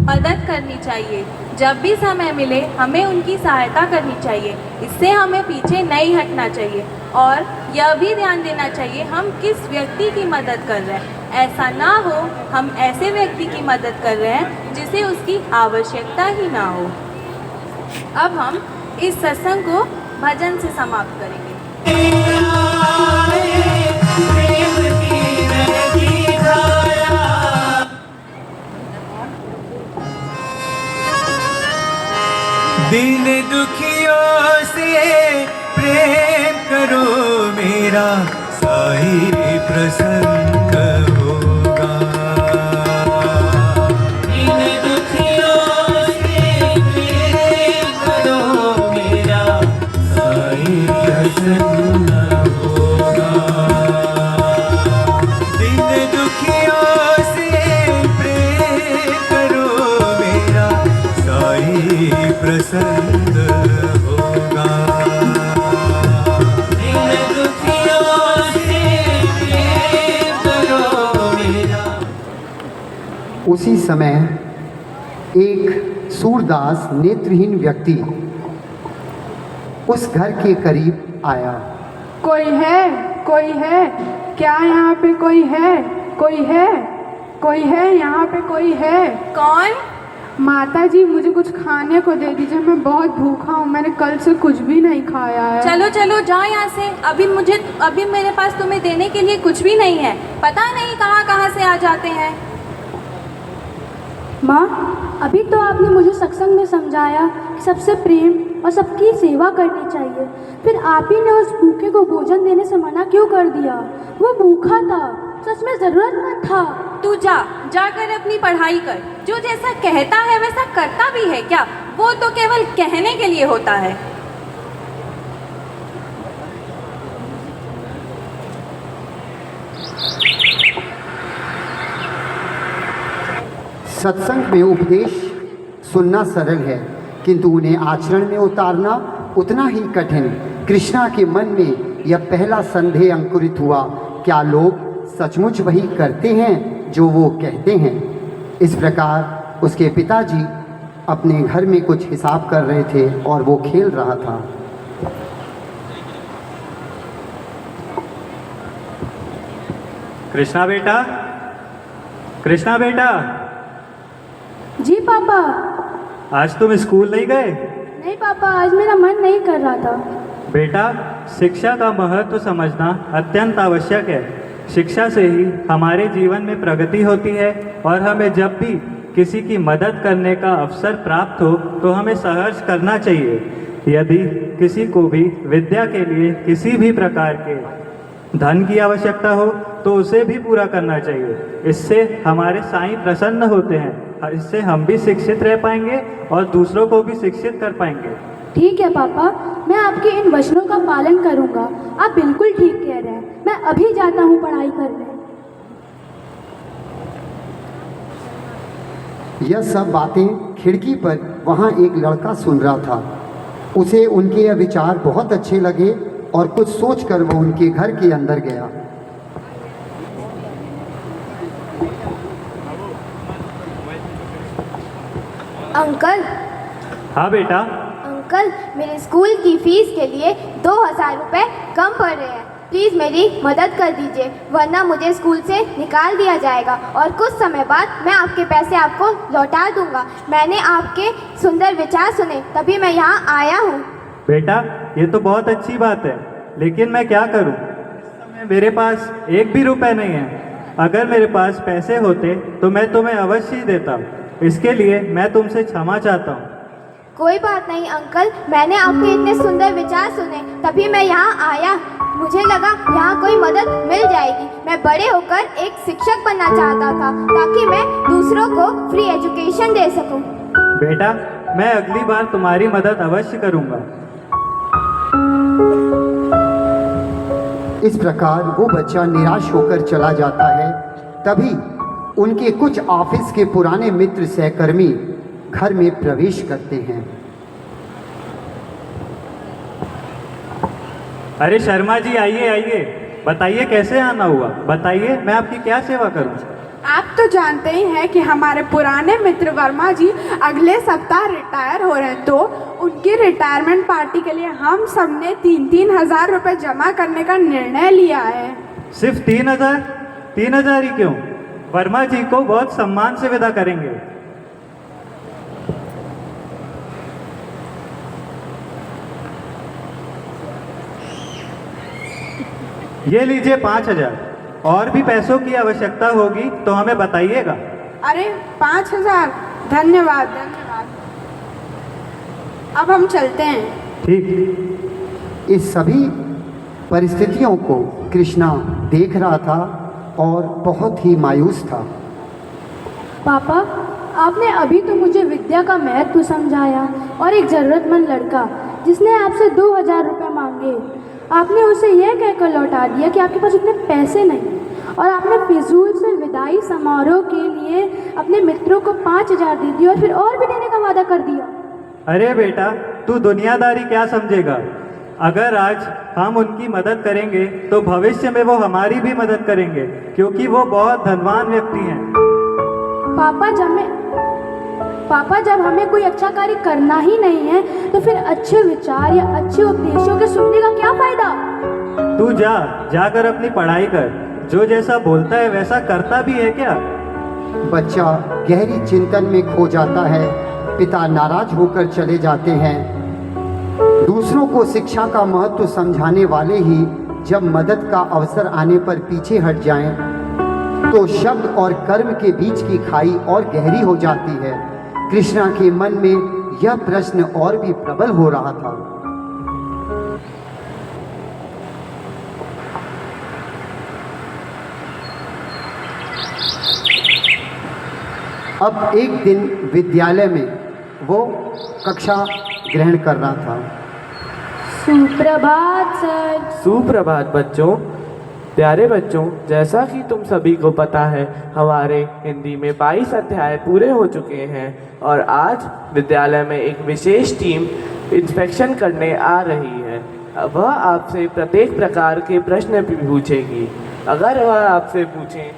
मदद करनी चाहिए। जब भी समय मिले हमें उनकी सहायता करनी चाहिए। इससे हमें पीछे नहीं हटना चाहिए और यह भी ध्यान देना चाहिए हम किस व्यक्ति की मदद कर रहे हैं। ऐसा ना हो हम ऐसे व्यक्ति की मदद कर रहे हैं जिसे उसकी आवश्यकता ही ना हो। अब हम इस सत्संग को भजन से समाप्त करेंगे। दीन दुखियों से प्रेम करो मेरा साई प्रसन्न होगा। दीन दुखियों से प्रेम करो मेरा साई प्रसन्न होगा। दीन दुखियों से प्रेम करो मेरा साई प्रसन्न होगा। दीन दुखियों से प्रेम करो मेरा। उसी समय एक सूरदास नेत्रहीन व्यक्ति उस घर के करीब आया। कोई है? कोई है? क्या यहाँ पे कोई है? कोई है? कोई है यहाँ पे? कोई है? कौन? माता जी, मुझे कुछ खाने को दे दीजिए, मैं बहुत भूखा हूँ, मैंने कल से कुछ भी नहीं खाया है। चलो चलो जाओ यहाँ से, अभी मेरे पास तुम्हें देने के लिए कुछ भी नहीं है। पता नहीं कहाँ कहाँ से आ जाते हैं। माँ, अभी तो आपने मुझे सत्संग में समझाया कि सबसे प्रेम और सबकी सेवा करनी चाहिए, फिर आप ही ने उस भूखे को भोजन देने से मना क्यों कर दिया? वो भूखा था, सच में ज़रूरतमंद था। तू जाकर अपनी पढ़ाई कर। जो जैसा कहता है वैसा करता भी है क्या? वो तो केवल कहने के लिए होता है। सत्संग में उपदेश सुनना सरल है, किंतु उन्हें आचरण में उतारना उतना ही कठिन। कृष्णा के मन में यह पहला संदेह अंकुरित हुआ, क्या लोग सचमुच वही करते हैं जो वो कहते हैं? इस प्रकार उसके पिताजी अपने घर में कुछ हिसाब कर रहे थे और वो खेल रहा था। कृष्णा बेटा, कृष्णा बेटा, जी पापा। आज तुम स्कूल नहीं गए? नहीं पापा, आज मेरा मन नहीं कर रहा था। बेटा, शिक्षा का महत्व समझना अत्यंत आवश्यक है। शिक्षा से ही हमारे जीवन में प्रगति होती है और हमें जब भी किसी की मदद करने का अवसर प्राप्त हो तो हमें सहर्ष करना चाहिए। यदि किसी को भी विद्या के लिए किसी भी प्रकार के धन की आवश्यकता हो तो उसे भी पूरा करना चाहिए। इससे हमारे साईं प्रसन्न होते हैं, इससे हम भी शिक्षित रह पाएंगे और दूसरों को भी शिक्षित कर पाएंगे। ठीक है पापा, मैं आपके इन वचनों का पालन करूंगा। आप बिल्कुल ठीक कह रहे हैं। मैं अभी जाता हूँ पढ़ाई करने। यह सब बातें खिड़की पर वहाँ एक लड़का सुन रहा था। उसे उनके यह विचार बहुत अच्छे लगे और कुछ सोचकर वो उनके घर के अंदर गया। अंकल, हाँ बेटा। अंकल, मेरे स्कूल की फीस के लिए 2000 रुपये कम पड़ रहे हैं। प्लीज़ मेरी मदद कर दीजिए, वरना मुझे स्कूल से निकाल दिया जाएगा और कुछ समय बाद मैं आपके पैसे आपको लौटा दूंगा। मैंने आपके सुंदर विचार सुने तभी मैं यहाँ आया हूँ। बेटा, ये तो बहुत अच्छी बात है, लेकिन मैं क्या करूँ? इस समय मेरे पास एक भी रुपए नहीं है। अगर मेरे पास पैसे होते तो मैं तुम्हें अवश्य ही देता। इसके लिए मैं तुमसे क्षमा चाहता हूँ। कोई बात नहीं अंकल, मैंने आपके इतने सुंदर विचार सुने तभी मैं यहाँ आया। मुझे लगा यहाँ कोई मदद मिल जाएगी। मैं बड़े होकर एक शिक्षक बनना चाहता था ताकि मैं दूसरों को फ्री एजुकेशन दे सकूँ। बेटा, मैं अगली बार तुम्हारी मदद अवश्य करूँगा। इस प्रकार वो बच्चा निराश होकर चला जाता है। तभी उनके कुछ ऑफिस के पुराने मित्र सहकर्मी घर में प्रवेश करते हैं। अरे शर्मा जी, आइए आइए, बताइए कैसे आना हुआ? बताइए, मैं आपकी क्या सेवा करूं? आप तो जानते ही हैं कि हमारे पुराने मित्र वर्मा जी अगले सप्ताह रिटायर हो रहे हैं, तो उनकी रिटायरमेंट पार्टी के लिए हम सब ने 3-3 हज़ार रुपये जमा करने का निर्णय लिया है। सिर्फ 3,000? 3,000 ही क्यों? वर्मा जी को बहुत सम्मान से विदा करेंगे। ये लीजिए 5,000। और भी पैसों की आवश्यकता होगी तो हमें बताइएगा। अरे 5,000, धन्यवाद धन्यवाद। अब हम चलते हैं। ठीक। इस सभी परिस्थितियों को कृष्णा देख रहा था और बहुत ही मायूस था। पापा, आपने अभी तो मुझे विद्या का महत्व समझाया और एक ज़रूरतमंद लड़का जिसने आपसे 2,000 रुपये मांगे, आपने उसे यह कहकर लौटा दिया कि आपके पास उतने पैसे नहीं, और आपने फिजूल से विदाई समारोह के लिए अपने मित्रों को 5,000 दे दिया और फिर और भी देने का वादा कर दिया। अरे बेटा, तू दुनियादारी क्या समझेगा? अगर आज हम उनकी मदद करेंगे तो भविष्य में वो हमारी भी मदद करेंगे, क्योंकि वो बहुत धनवान व्यक्ति हैं। पापा, पापा, जब हमें कोई अच्छा कार्य करना ही नहीं है तो फिर अच्छे विचार या अच्छे उपदेशों के सुनने का क्या फायदा? तू जाकर अपनी पढ़ाई कर। जो जैसा बोलता है वैसा करता भी है क्या? बच्चा गहरी चिंतन में खो जाता है। पिता नाराज होकर चले जाते हैं। दूसरों को शिक्षा का महत्व समझाने वाले ही जब मदद का अवसर आने पर पीछे हट जाएं, तो शब्द और कर्म के बीच की खाई और गहरी हो जाती है। कृष्णा के मन में यह प्रश्न और भी प्रबल हो रहा था। अब एक दिन विद्यालय में वो कक्षा ग्रहण कर रहा था। सुप्रभात सर। सुप्रभात बच्चों। प्यारे बच्चों, जैसा कि तुम सभी को पता है, हमारे हिंदी में 22 अध्याय पूरे हो चुके हैं और आज विद्यालय में एक विशेष टीम इंस्पेक्शन करने आ रही है। वह आपसे प्रत्येक प्रकार के प्रश्न भी पूछेगी। अगर वह आपसे पूछें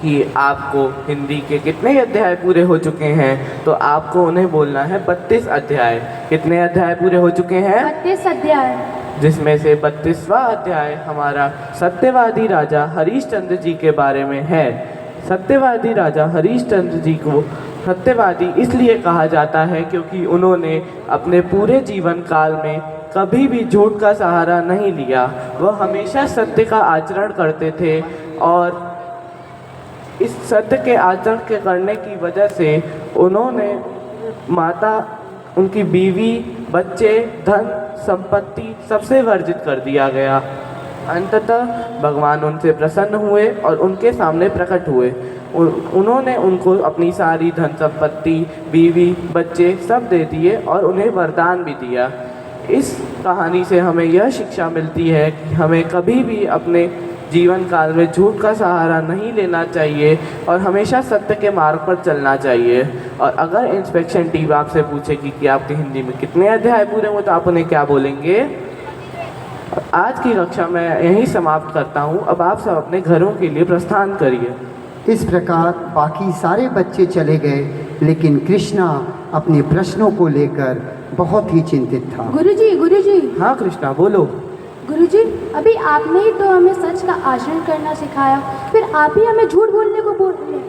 कि आपको हिंदी के कितने अध्याय पूरे हो चुके हैं, तो आपको उन्हें बोलना है 32 अध्याय। कितने अध्याय पूरे हो चुके हैं? 32 अध्याय। जिसमें से 32वां अध्याय हमारा सत्यवादी राजा हरिश्चंद्र जी के बारे में है। सत्यवादी राजा हरिश्चंद्र जी को सत्यवादी इसलिए कहा जाता है क्योंकि उन्होंने अपने पूरे जीवन काल में कभी भी झूठ का सहारा नहीं लिया। वह हमेशा सत्य का आचरण करते थे और इस सत्य के आचरण के करने की वजह से उन्होंने माता, उनकी बीवी, बच्चे, धन संपत्ति सबसे वर्जित कर दिया गया। अंततः भगवान उनसे प्रसन्न हुए और उनके सामने प्रकट हुए। उन्होंने उनको अपनी सारी धन संपत्ति, बीवी, बच्चे सब दे दिए और उन्हें वरदान भी दिया। इस कहानी से हमें यह शिक्षा मिलती है कि हमें कभी भी अपने जीवन काल में झूठ का सहारा नहीं लेना चाहिए और हमेशा सत्य के मार्ग पर चलना चाहिए। और अगर इंस्पेक्शन टीम आपसे पूछेगी कि आपके हिंदी में कितने अध्याय पूरे हुए, तो आप उन्हें क्या बोलेंगे? आज की कक्षा मैं यहीं समाप्त करता हूँ। अब आप सब अपने घरों के लिए प्रस्थान करिए। इस प्रकार बाकी सारे बच्चे चले गए, लेकिन कृष्णा अपने प्रश्नों को लेकर बहुत ही चिंतित था। गुरुजी। हाँ कृष्णा, बोलो। गुरुजी, अभी आपने ही तो हमें सच का आचरण करना सिखाया, फिर आप ही हमें झूठ बोलने को बोल रहे हैं।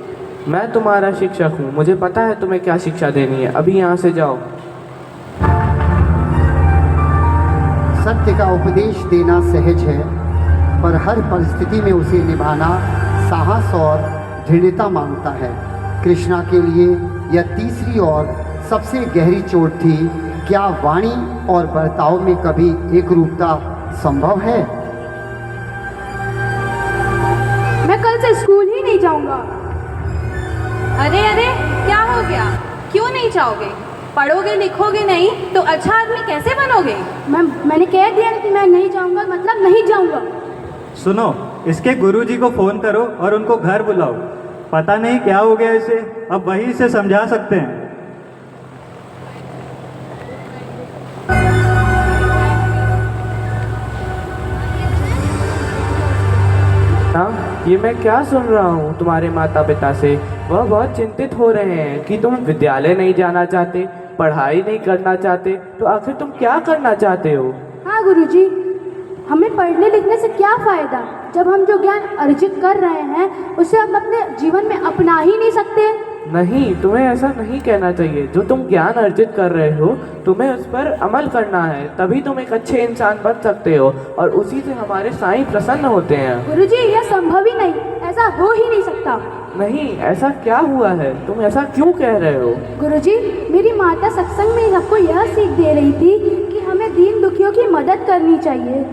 मैं तुम्हारा शिक्षक हूँ, मुझे पता है तुम्हें क्या शिक्षा देनी है। अभी यहाँ से जाओ। सत्य का उपदेश देना सहज है, पर हर परिस्थिति में उसे निभाना साहस और दृढ़ता मांगता है। कृष्णा के लिए यह तीसरी और सबसे गहरी चोट थी। क्या वाणी और बर्ताव में कभी एक रूपता संभव है? मैं कल से स्कूल ही नहीं जाऊंगा। अरे क्या हो गया? क्यों नहीं जाओगे? पढ़ोगे लिखोगे नहीं तो अच्छा आदमी कैसे बनोगे? मैंने कह दिया कि मैं नहीं जाऊंगा, मतलब नहीं जाऊंगा। सुनो, इसके गुरुजी को फ़ोन करो और उनको घर बुलाओ। पता नहीं क्या हो गया इसे, अब वहीं से समझा सकते हैं। ये मैं क्या सुन रहा हूँ तुम्हारे माता पिता से? वह बहुत चिंतित हो रहे हैं कि तुम विद्यालय नहीं जाना चाहते, पढ़ाई नहीं करना चाहते, तो आखिर तुम क्या करना चाहते हो? हाँ गुरुजी, हमें पढ़ने लिखने से क्या फ़ायदा जब हम जो ज्ञान अर्जित कर रहे हैं उसे हम अपने जीवन में अपना ही नहीं सकते। नहीं, तुम्हें ऐसा नहीं कहना चाहिए। जो तुम ज्ञान अर्जित कर रहे हो, तुम्हें उस पर अमल करना है, तभी तुम एक अच्छे इंसान बन सकते हो और उसी से हमारे साईं प्रसन्न होते हैं। गुरुजी, यह संभव ही नहीं, ऐसा हो ही नहीं सकता। नहीं, ऐसा क्या हुआ है? तुम ऐसा क्यों कह रहे हो? गुरुजी, मेरी माता सत्संग में सबको यह सीख दे रही थी कि हमें दीन दुखियों की मदद करनी चाहिए,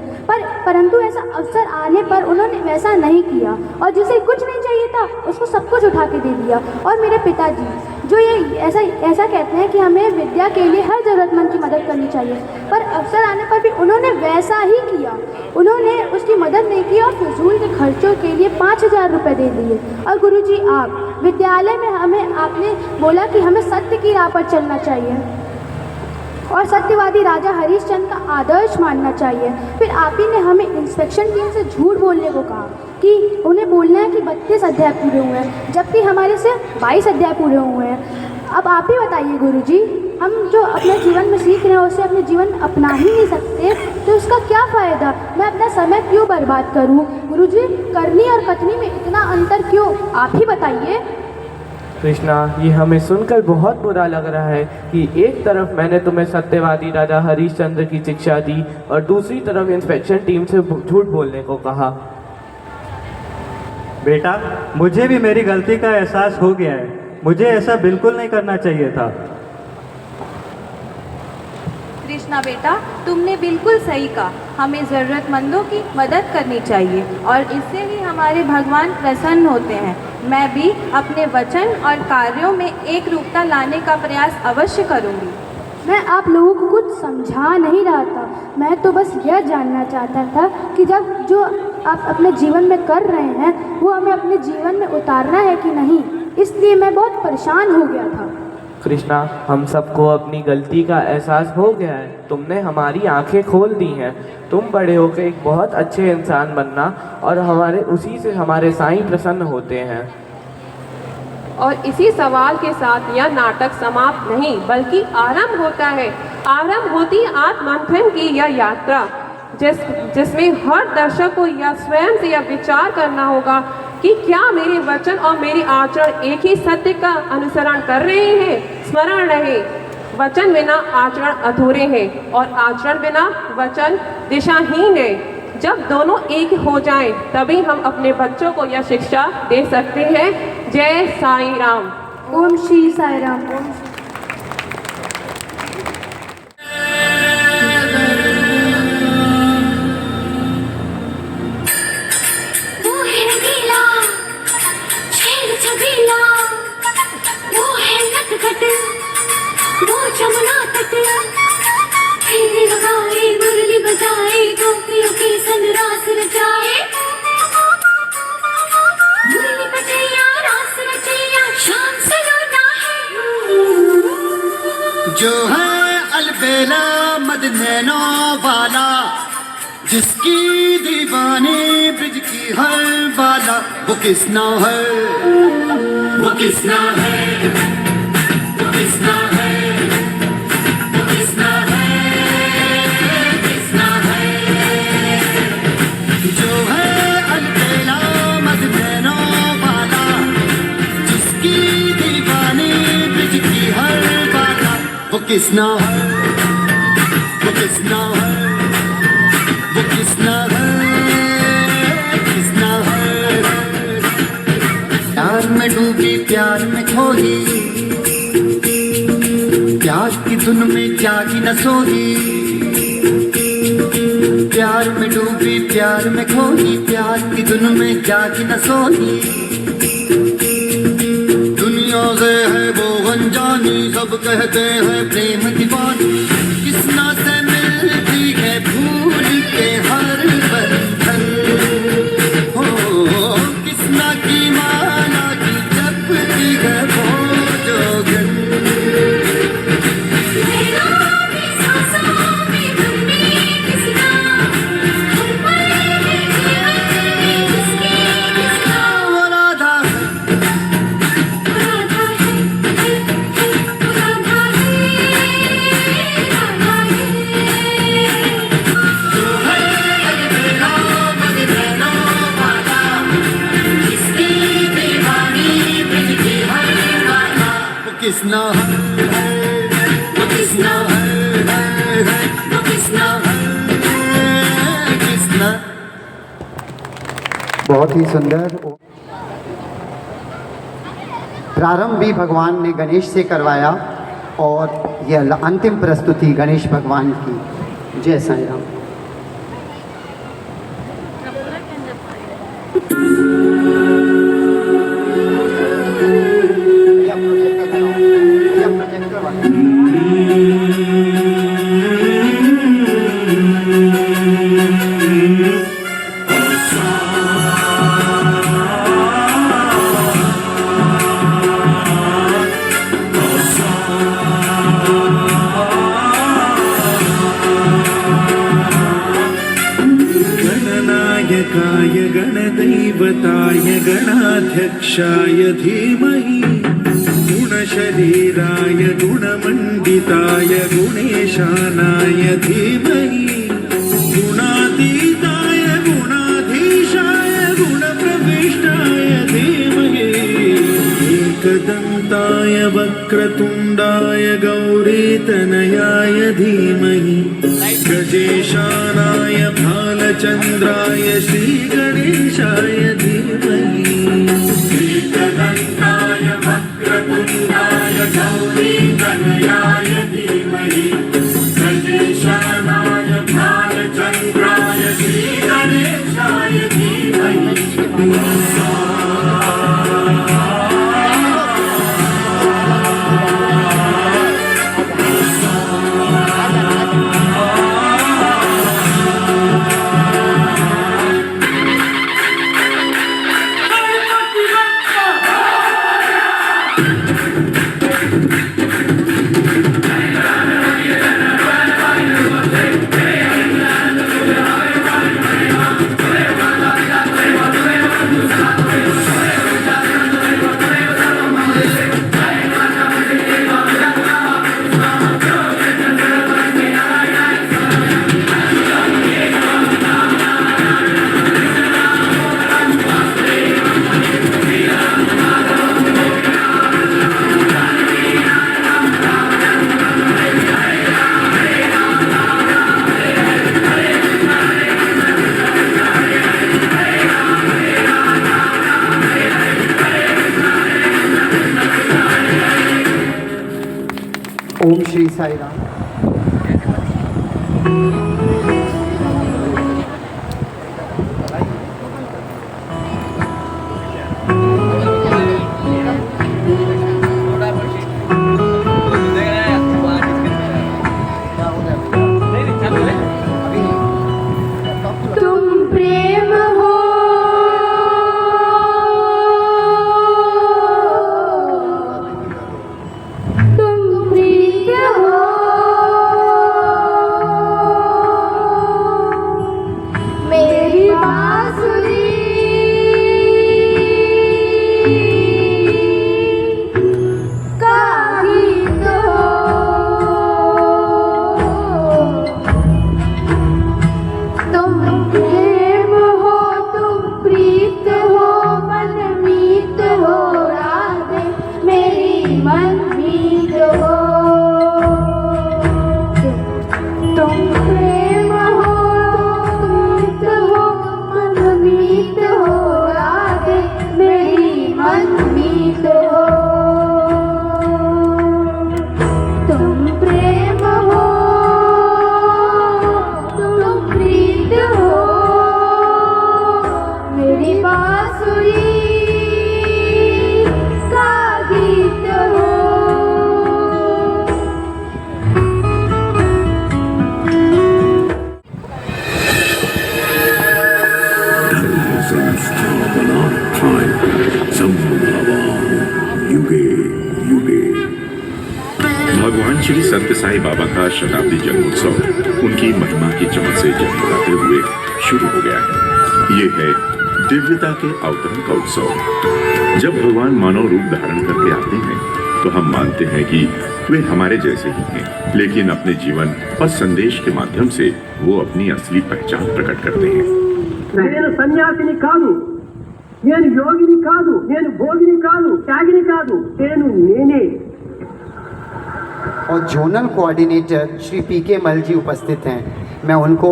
परंतु ऐसा अवसर आने पर उन्होंने वैसा नहीं किया और जिसे कुछ नहीं चाहिए था उसको सब कुछ उठा के दे दिया। और मेरे पिताजी जो ये ऐसा कहते हैं कि हमें विद्या के लिए हर ज़रूरतमंद की मदद करनी चाहिए, पर अवसर आने पर भी उन्होंने वैसा ही किया। उन्होंने उसकी मदद नहीं की और फिजूल के खर्चों के लिए 5000 रुपये दे दिए। और गुरुजी, आप विद्यालय में आपने बोला कि हमें सत्य की राह पर चलना चाहिए और सत्यवादी राजा हरिश्चंद्र का आदर्श मानना चाहिए। फिर आप ही ने हमें इंस्पेक्शन टीम से झूठ बोलने को कहा कि उन्हें बोलना है कि 32 अध्याय पूरे हुए हैं, जबकि हमारे से 22 अध्याय पूरे हुए हैं। अब आप ही बताइए गुरुजी, हम जो अपने जीवन में सीख रहे हैं उसे अपने जीवन में अपना ही नहीं सकते तो उसका क्या फ़ायदा? मैं अपना समय क्यों बर्बाद करूं? गुरुजी, करनी और कथनी में इतना अंतर क्यों? आप ही बताइए। कृष्णा, ये हमें सुनकर बहुत बुरा लग रहा है कि एक तरफ मैंने तुम्हें सत्यवादी राजा हरिश्चंद्र की शिक्षा दी और दूसरी तरफ इंस्पेक्शन टीम से झूठ बोलने को कहा। बेटा, मुझे भी मेरी गलती का एहसास हो गया है। मुझे ऐसा बिल्कुल नहीं करना चाहिए था। कृष्णा बेटा, तुमने बिल्कुल सही कहा। हमें ज़रूरतमंदों की मदद करनी चाहिए और इससे ही हमारे भगवान प्रसन्न होते हैं। मैं भी अपने वचन और कार्यों में एक रूपता लाने का प्रयास अवश्य करूंगी। मैं आप लोगों को कुछ समझा नहीं रहा था, मैं तो बस यह जानना चाहता था कि जब जो आप अपने जीवन में कर रहे हैं वो हमें अपने जीवन में उतारना है कि नहीं, इसलिए मैं बहुत परेशान हो गया था। कृष्णा, हम सबको अपनी गलती का एहसास हो गया है। तुमने हमारी आंखें खोल दी हैं। तुम बड़े होकर एक बहुत अच्छे इंसान बनना और उसी से हमारे साईं प्रसन्न होते हैं। और इसी सवाल के साथ यह नाटक समाप्त नहीं बल्कि आरंभ होता है। आरंभ होती आत्ममंथन की यह यात्रा, जिसमें हर दर्शक को यह स्वयं से यह विचार करना होगा कि क्या मेरे वचन और मेरे आचरण एक ही सत्य का अनुसरण कर रहे हैं। स्मरण रहे, वचन बिना आचरण अधूरे हैं और आचरण बिना वचन दिशाहीन है। जब दोनों एक हो जाएं, तभी हम अपने बच्चों को यह शिक्षा दे सकते हैं। जय साईं राम। ओम श्री साईं राम। वो है रंगीला, शेर छबीला, वो है नटखट, वो जमुना तट, फेरे लगाए, मुरली बजाए, गोपियों की संग रास रचाए, मुरली बजैया, रास रचैया, शाम से रोना है। जो है अलबेला मद नैनो वाला, जिसकी दीवानी ब्रिज की हर बाला, वो किसना है, वो किसना है, वो किसना है, वो किसना है, किसना है। जो है अलबेला मद नैनो वाला, जिसकी दीवानी ब्रिज की हर बाला, वो किसना है, वो किसना है, वो किसना है, किसना है। प्यार में डूबी प्यार में खोई, प्यार की धुन में जागी न सोई। प्यार में डूबी प्यार में खोई, प्यार की धुन में जागी न सोई। दुनिया से है वो अनजानी, सब कहते हैं प्रेम दीवानी। किसना से मिलती है भूल के हर बंधन, हो किसना की माला की जपती है वो जोगन। किसना है, वो किसना है, वो किसना है, किसना। बहुत ही सुंदर प्रारंभ भी भगवान ने गणेश से करवाया और यह अंतिम प्रस्तुति गणेश भगवान की। जय साईं राम। गणनायकाय गणदैवताय गणाध्यक्षाय धीमहि गुणश शरीराय गुणमण्डिताय गुणेशानाय धीमहि गुणातीताय गुणाधीशाय गुणप्रविष्टाय धीमहि एकदन्ताय वक्रतुण्डाय गौरीतनयाय धीमहि गजेशानाय भालचन्द्राय श्रीगणेशाय धीमहि एकदन्ताय वक्रतुण्डाय गौरीतनयाय धीमहि गजेशानाय भालचन्द्राय श्रीगणेशाय धीमहि ओम श्री साई राम। तुम प्रेम हो तुम प्रीत हो मेरी बांसुरी का गीत हो तुम प्रेम हो तुम प्रीत हो मनमीत हो राधे मेरी मनमीत हो तुम प्रेम हो तुम प्रीत हो मनमीत हो राधे मेरी मनमीत हो तुम प्रेम हो तुम प्रीत हो मेरी बांसुरी का गीत हो भगवान श्री सत्य साई बाबा का शताब्दी जन्मोत्सव उनकी महिमा की चमक से जगमगाते हुए शुरू हो गया है। ये है दिव्यता के अवतरण का उत्सव। जब भगवान मानव रूप धारण करके आते हैं तो हम मानते हैं कि वे हमारे जैसे ही हैं, लेकिन अपने जीवन और संदेश के माध्यम से वो अपनी असली पहचान प्रकट करते हैं। నేను సన్యాసిని కాదు, నేను యోగిని కాదు, నేను భోగిని కాదు, త్యాగిని కాదు, నేను నేనే। और जोनल कोऑर्डिनेटर श्री पीके मल जी उपस्थित हैं। मैं उनको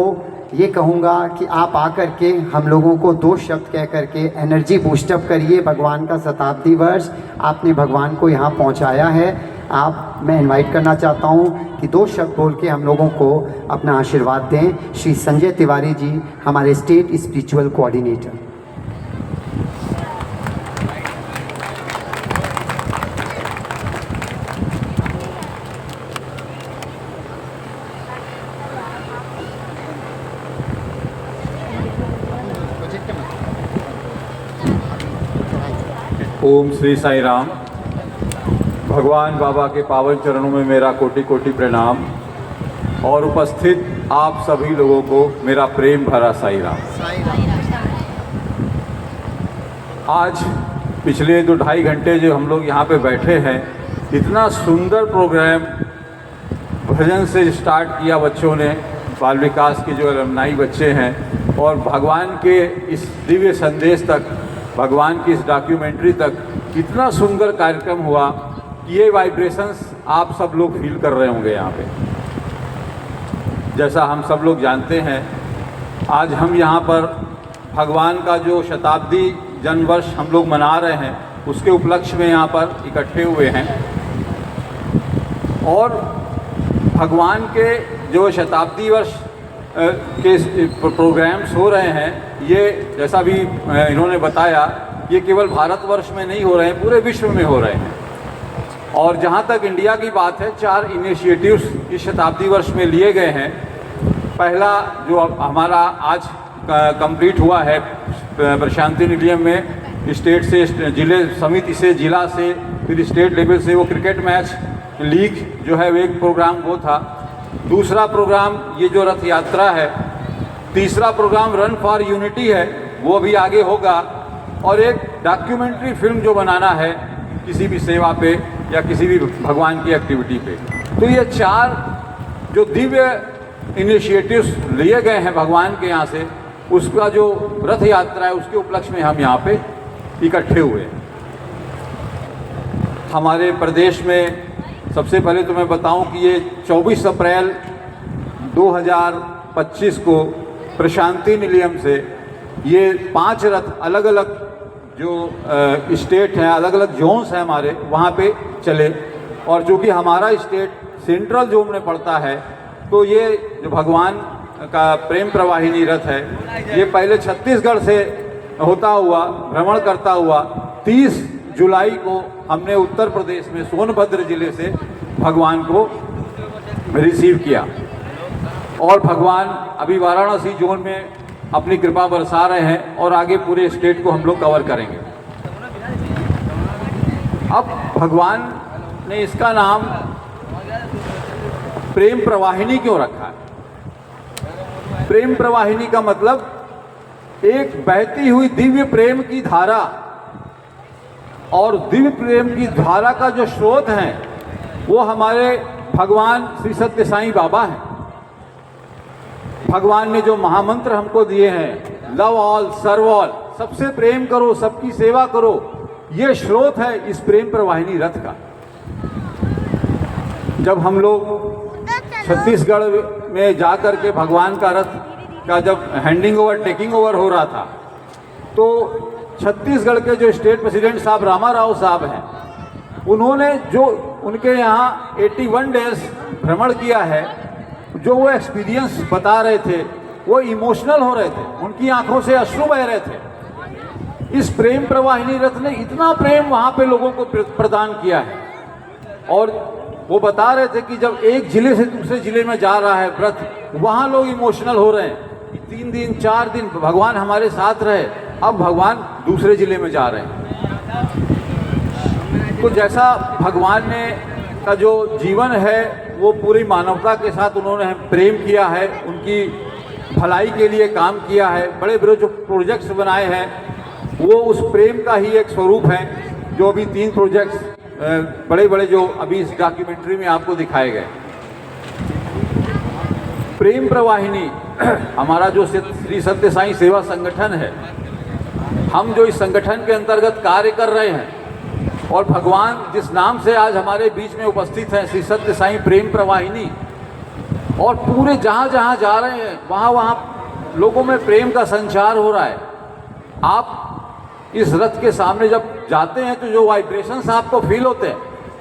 ये कहूँगा कि आप आकर के हम लोगों को दो शब्द कह करके एनर्जी बूस्टअप करिए। भगवान का शताब्दी वर्ष आपने भगवान को यहाँ पहुँचाया है। मैं इनवाइट करना चाहता हूँ कि दो शब्द बोल के हम लोगों को अपना आशीर्वाद दें। श्री संजय तिवारी जी, हमारे स्टेट स्पिरिचुअल कोऑर्डिनेटर। ओम श्री साई राम। भगवान बाबा के पावन चरणों में मेरा कोटि कोटि प्रणाम और उपस्थित आप सभी लोगों को मेरा प्रेम भरा साई राम। आज पिछले 2-2.5 घंटे जो हम लोग यहाँ पे बैठे हैं, इतना सुंदर प्रोग्राम भजन से स्टार्ट किया बच्चों ने, बाल विकास के जो अलमनाई बच्चे हैं, और भगवान के इस दिव्य संदेश तक, भगवान की इस डॉक्यूमेंट्री तक इतना सुंदर कार्यक्रम हुआ कि ये वाइब्रेशंस आप सब लोग फील कर रहे होंगे यहाँ पे। जैसा हम सब लोग जानते हैं, आज हम यहाँ पर भगवान का जो शताब्दी जन्म वर्ष हम लोग मना रहे हैं, उसके उपलक्ष्य में यहाँ पर इकट्ठे हुए हैं। और भगवान के जो शताब्दी वर्ष के प्रोग्राम्स हो रहे हैं, ये जैसा भी इन्होंने बताया, ये केवल भारतवर्ष में नहीं हो रहे हैं, पूरे विश्व में हो रहे हैं। और जहाँ तक इंडिया की बात है, 4 इनिशिएटिव्स इस शताब्दी वर्ष में लिए गए हैं। पहला जो हमारा आज कंप्लीट हुआ है प्रशांति निलयम में, स्टेट से जिले समिति से, जिला से, फिर स्टेट लेवल से वो क्रिकेट मैच लीग जो है वो एक प्रोग्राम वो था। दूसरा प्रोग्राम ये जो रथ यात्रा है। तीसरा प्रोग्राम रन फॉर यूनिटी है, वो भी आगे होगा। और एक डॉक्यूमेंट्री फिल्म जो बनाना है किसी भी सेवा पे या किसी भी भगवान की एक्टिविटी पे। तो ये 4 जो दिव्य इनिशिएटिव्स लिए गए हैं भगवान के यहाँ से, उसका जो रथ यात्रा है उसके उपलक्ष्य में हम यहाँ पे इकट्ठे हुए। हमारे प्रदेश में सबसे पहले तो मैं बताऊं कि ये 24 अप्रैल 2025 को प्रशांति निलयम से ये 5 रथ अलग अलग जो स्टेट हैं, अलग अलग जोन्स हैं हमारे, वहाँ पे चले। और चूँकि हमारा स्टेट सेंट्रल जोन में पड़ता है, तो ये जो भगवान का प्रेम प्रवाहिनी रथ है, ये पहले छत्तीसगढ़ से होता हुआ, भ्रमण करता हुआ 30 जुलाई को हमने उत्तर प्रदेश में सोनभद्र जिले से भगवान को रिसीव किया। और भगवान अभी वाराणसी जोन में अपनी कृपा बरसा रहे हैं और आगे पूरे स्टेट को हम लोग कवर करेंगे। अब भगवान ने इसका नाम प्रेम प्रवाहिनी क्यों रखा है? प्रेम प्रवाहिनी का मतलब एक बहती हुई दिव्य प्रेम की धारा, और दिव्य प्रेम की धारा का जो स्रोत है वो हमारे भगवान श्री सत्य साईं बाबा हैं। भगवान ने जो महामंत्र हमको दिए हैं, लव ऑल सर्व ऑल, सबसे प्रेम करो, सबकी सेवा करो, ये स्रोत है इस प्रेम प्रवाहिनी रथ का। जब हम लोग छत्तीसगढ़ में जा कर के भगवान का रथ का जब हैंडिंग ओवर, टेकिंग ओवर हो रहा था, तो छत्तीसगढ़ के जो स्टेट प्रेसिडेंट साहब रामा राव साहब हैं, उन्होंने जो उनके यहाँ 81 डेज भ्रमण किया है, जो वो एक्सपीरियंस बता रहे थे, वो इमोशनल हो रहे थे, उनकी आंखों से अश्रु बह रहे थे। इस प्रेम प्रवाहिनी रथ ने इतना प्रेम वहाँ पे लोगों को प्रदान किया है। और वो बता रहे थे कि जब एक जिले से दूसरे जिले में जा रहा है रथ, वहाँ लोग इमोशनल हो रहे हैं। 3 दिन 4 दिन भगवान हमारे साथ रहे, अब भगवान दूसरे जिले में जा रहे हैं। तो जैसा भगवान ने का जो जीवन है वो पूरी मानवता के साथ उन्होंने प्रेम किया है, उनकी भलाई के लिए काम किया है, बड़े बड़े जो प्रोजेक्ट्स बनाए हैं वो उस प्रेम का ही एक स्वरूप है। जो अभी 3 प्रोजेक्ट्स बड़े बड़े जो अभी इस डॉक्यूमेंट्री में आपको दिखाए गए। प्रेम प्रवाहिनी हमारा जो श्री सत्य साईं सेवा संगठन है, हम जो इस संगठन के अंतर्गत कार्य कर रहे हैं, और भगवान जिस नाम से आज हमारे बीच में उपस्थित हैं, श्री सत्य साईं प्रेम प्रवाहिनी, और पूरे जहाँ जहाँ जा रहे हैं वहाँ वहाँ लोगों में प्रेम का संचार हो रहा है। आप इस रथ के सामने जब जाते हैं तो जो वाइब्रेशंस आपको फील होते हैं,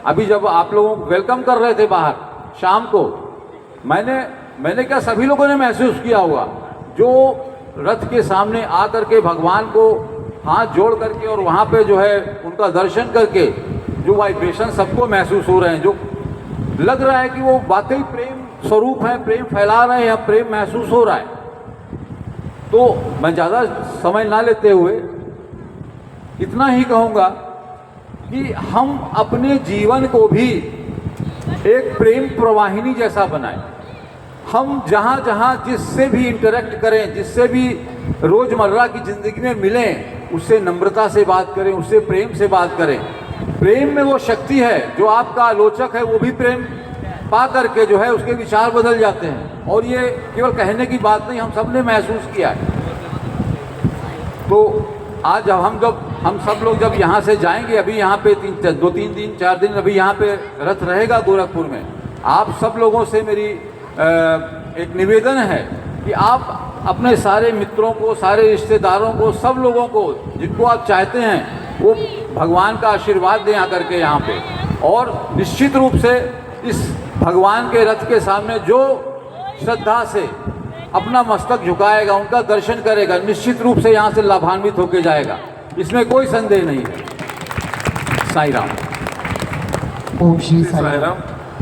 अभी जब आप लोगों को वेलकम कर रहे थे बाहर शाम को, मैंने क्या सभी लोगों ने महसूस किया होगा, जो रथ के सामने आकर के भगवान को हाथ जोड़ करके और वहाँ पे जो है उनका दर्शन करके जो वाइब्रेशन सबको महसूस हो रहे हैं, जो लग रहा है कि वो वाकई प्रेम स्वरूप है, प्रेम फैला रहे हैं, प्रेम महसूस हो रहा है। तो मैं ज़्यादा समय ना लेते हुए इतना ही कहूँगा कि हम अपने जीवन को भी एक प्रेम प्रवाहिनी जैसा बनाएं। हम जहाँ जहाँ जिससे भी इंटरेक्ट करें, जिससे भी रोज़मर्रा की ज़िंदगी में मिलें, उससे नम्रता से बात करें, उससे प्रेम से बात करें। प्रेम में वो शक्ति है जो आपका आलोचक है वो भी प्रेम पा करके जो है उसके विचार बदल जाते हैं। और ये केवल कहने की बात नहीं, हम सब ने महसूस किया है। तो आज जब हम सब लोग जब यहाँ से जाएंगे, अभी यहाँ पे 2-3 दिन 4 दिन अभी यहाँ पे रथ रहेगा गोरखपुर में, आप सब लोगों से मेरी एक निवेदन है कि आप अपने सारे मित्रों को, सारे रिश्तेदारों को, सब लोगों को जिनको आप चाहते हैं वो भगवान का आशीर्वाद दें आकर के यहाँ पे। और निश्चित रूप से इस भगवान के रथ के सामने जो श्रद्धा से अपना मस्तक झुकाएगा, उनका दर्शन करेगा, निश्चित रूप से यहाँ से लाभान्वित होकर जाएगा, इसमें कोई संदेह नहीं है। साई राम। ओम श्री साई साई राम। राम।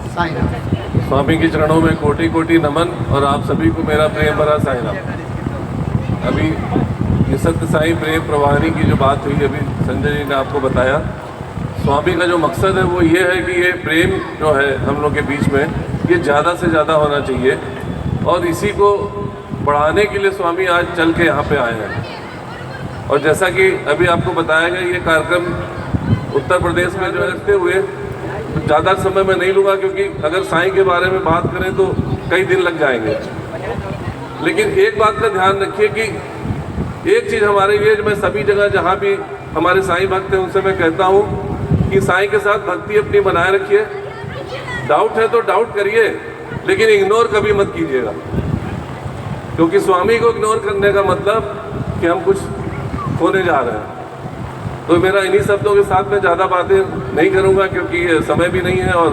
साई राम। स्वामी के चरणों में कोटि कोटि नमन और आप सभी को मेरा प्रेम भरा साई राम। अभी ये सत्य साई प्रेम प्रवाहिनी की जो बात हुई, अभी संजय जी ने आपको बताया, स्वामी का जो मकसद है वो ये है कि ये प्रेम जो है हम लोग के बीच में ये ज़्यादा से ज़्यादा होना चाहिए और इसी को बढ़ाने के लिए स्वामी आज चल के यहाँ पे आए हैं। और जैसा कि अभी आपको बताया गया, ये कार्यक्रम उत्तर प्रदेश में जो है रखते हुए ज़्यादा समय मैं नहीं लूँगा, क्योंकि अगर साईं के बारे में बात करें तो कई दिन लग जाएंगे। लेकिन एक बात का ध्यान रखिए कि एक चीज़ हमारे लिए, मैं सभी जगह जहाँ भी हमारे साईं भक्त हैं उनसे मैं कहता हूँ कि साईं के साथ भक्ति अपनी बनाए रखिए। डाउट है तो डाउट करिए, लेकिन इग्नोर कभी मत कीजिएगा, क्योंकि स्वामी को इग्नोर करने का मतलब कि हम कुछ खोने जा रहे हैं। तो मेरा इन्हीं शब्दों के साथ मैं ज़्यादा बातें नहीं करूँगा, क्योंकि समय भी नहीं है और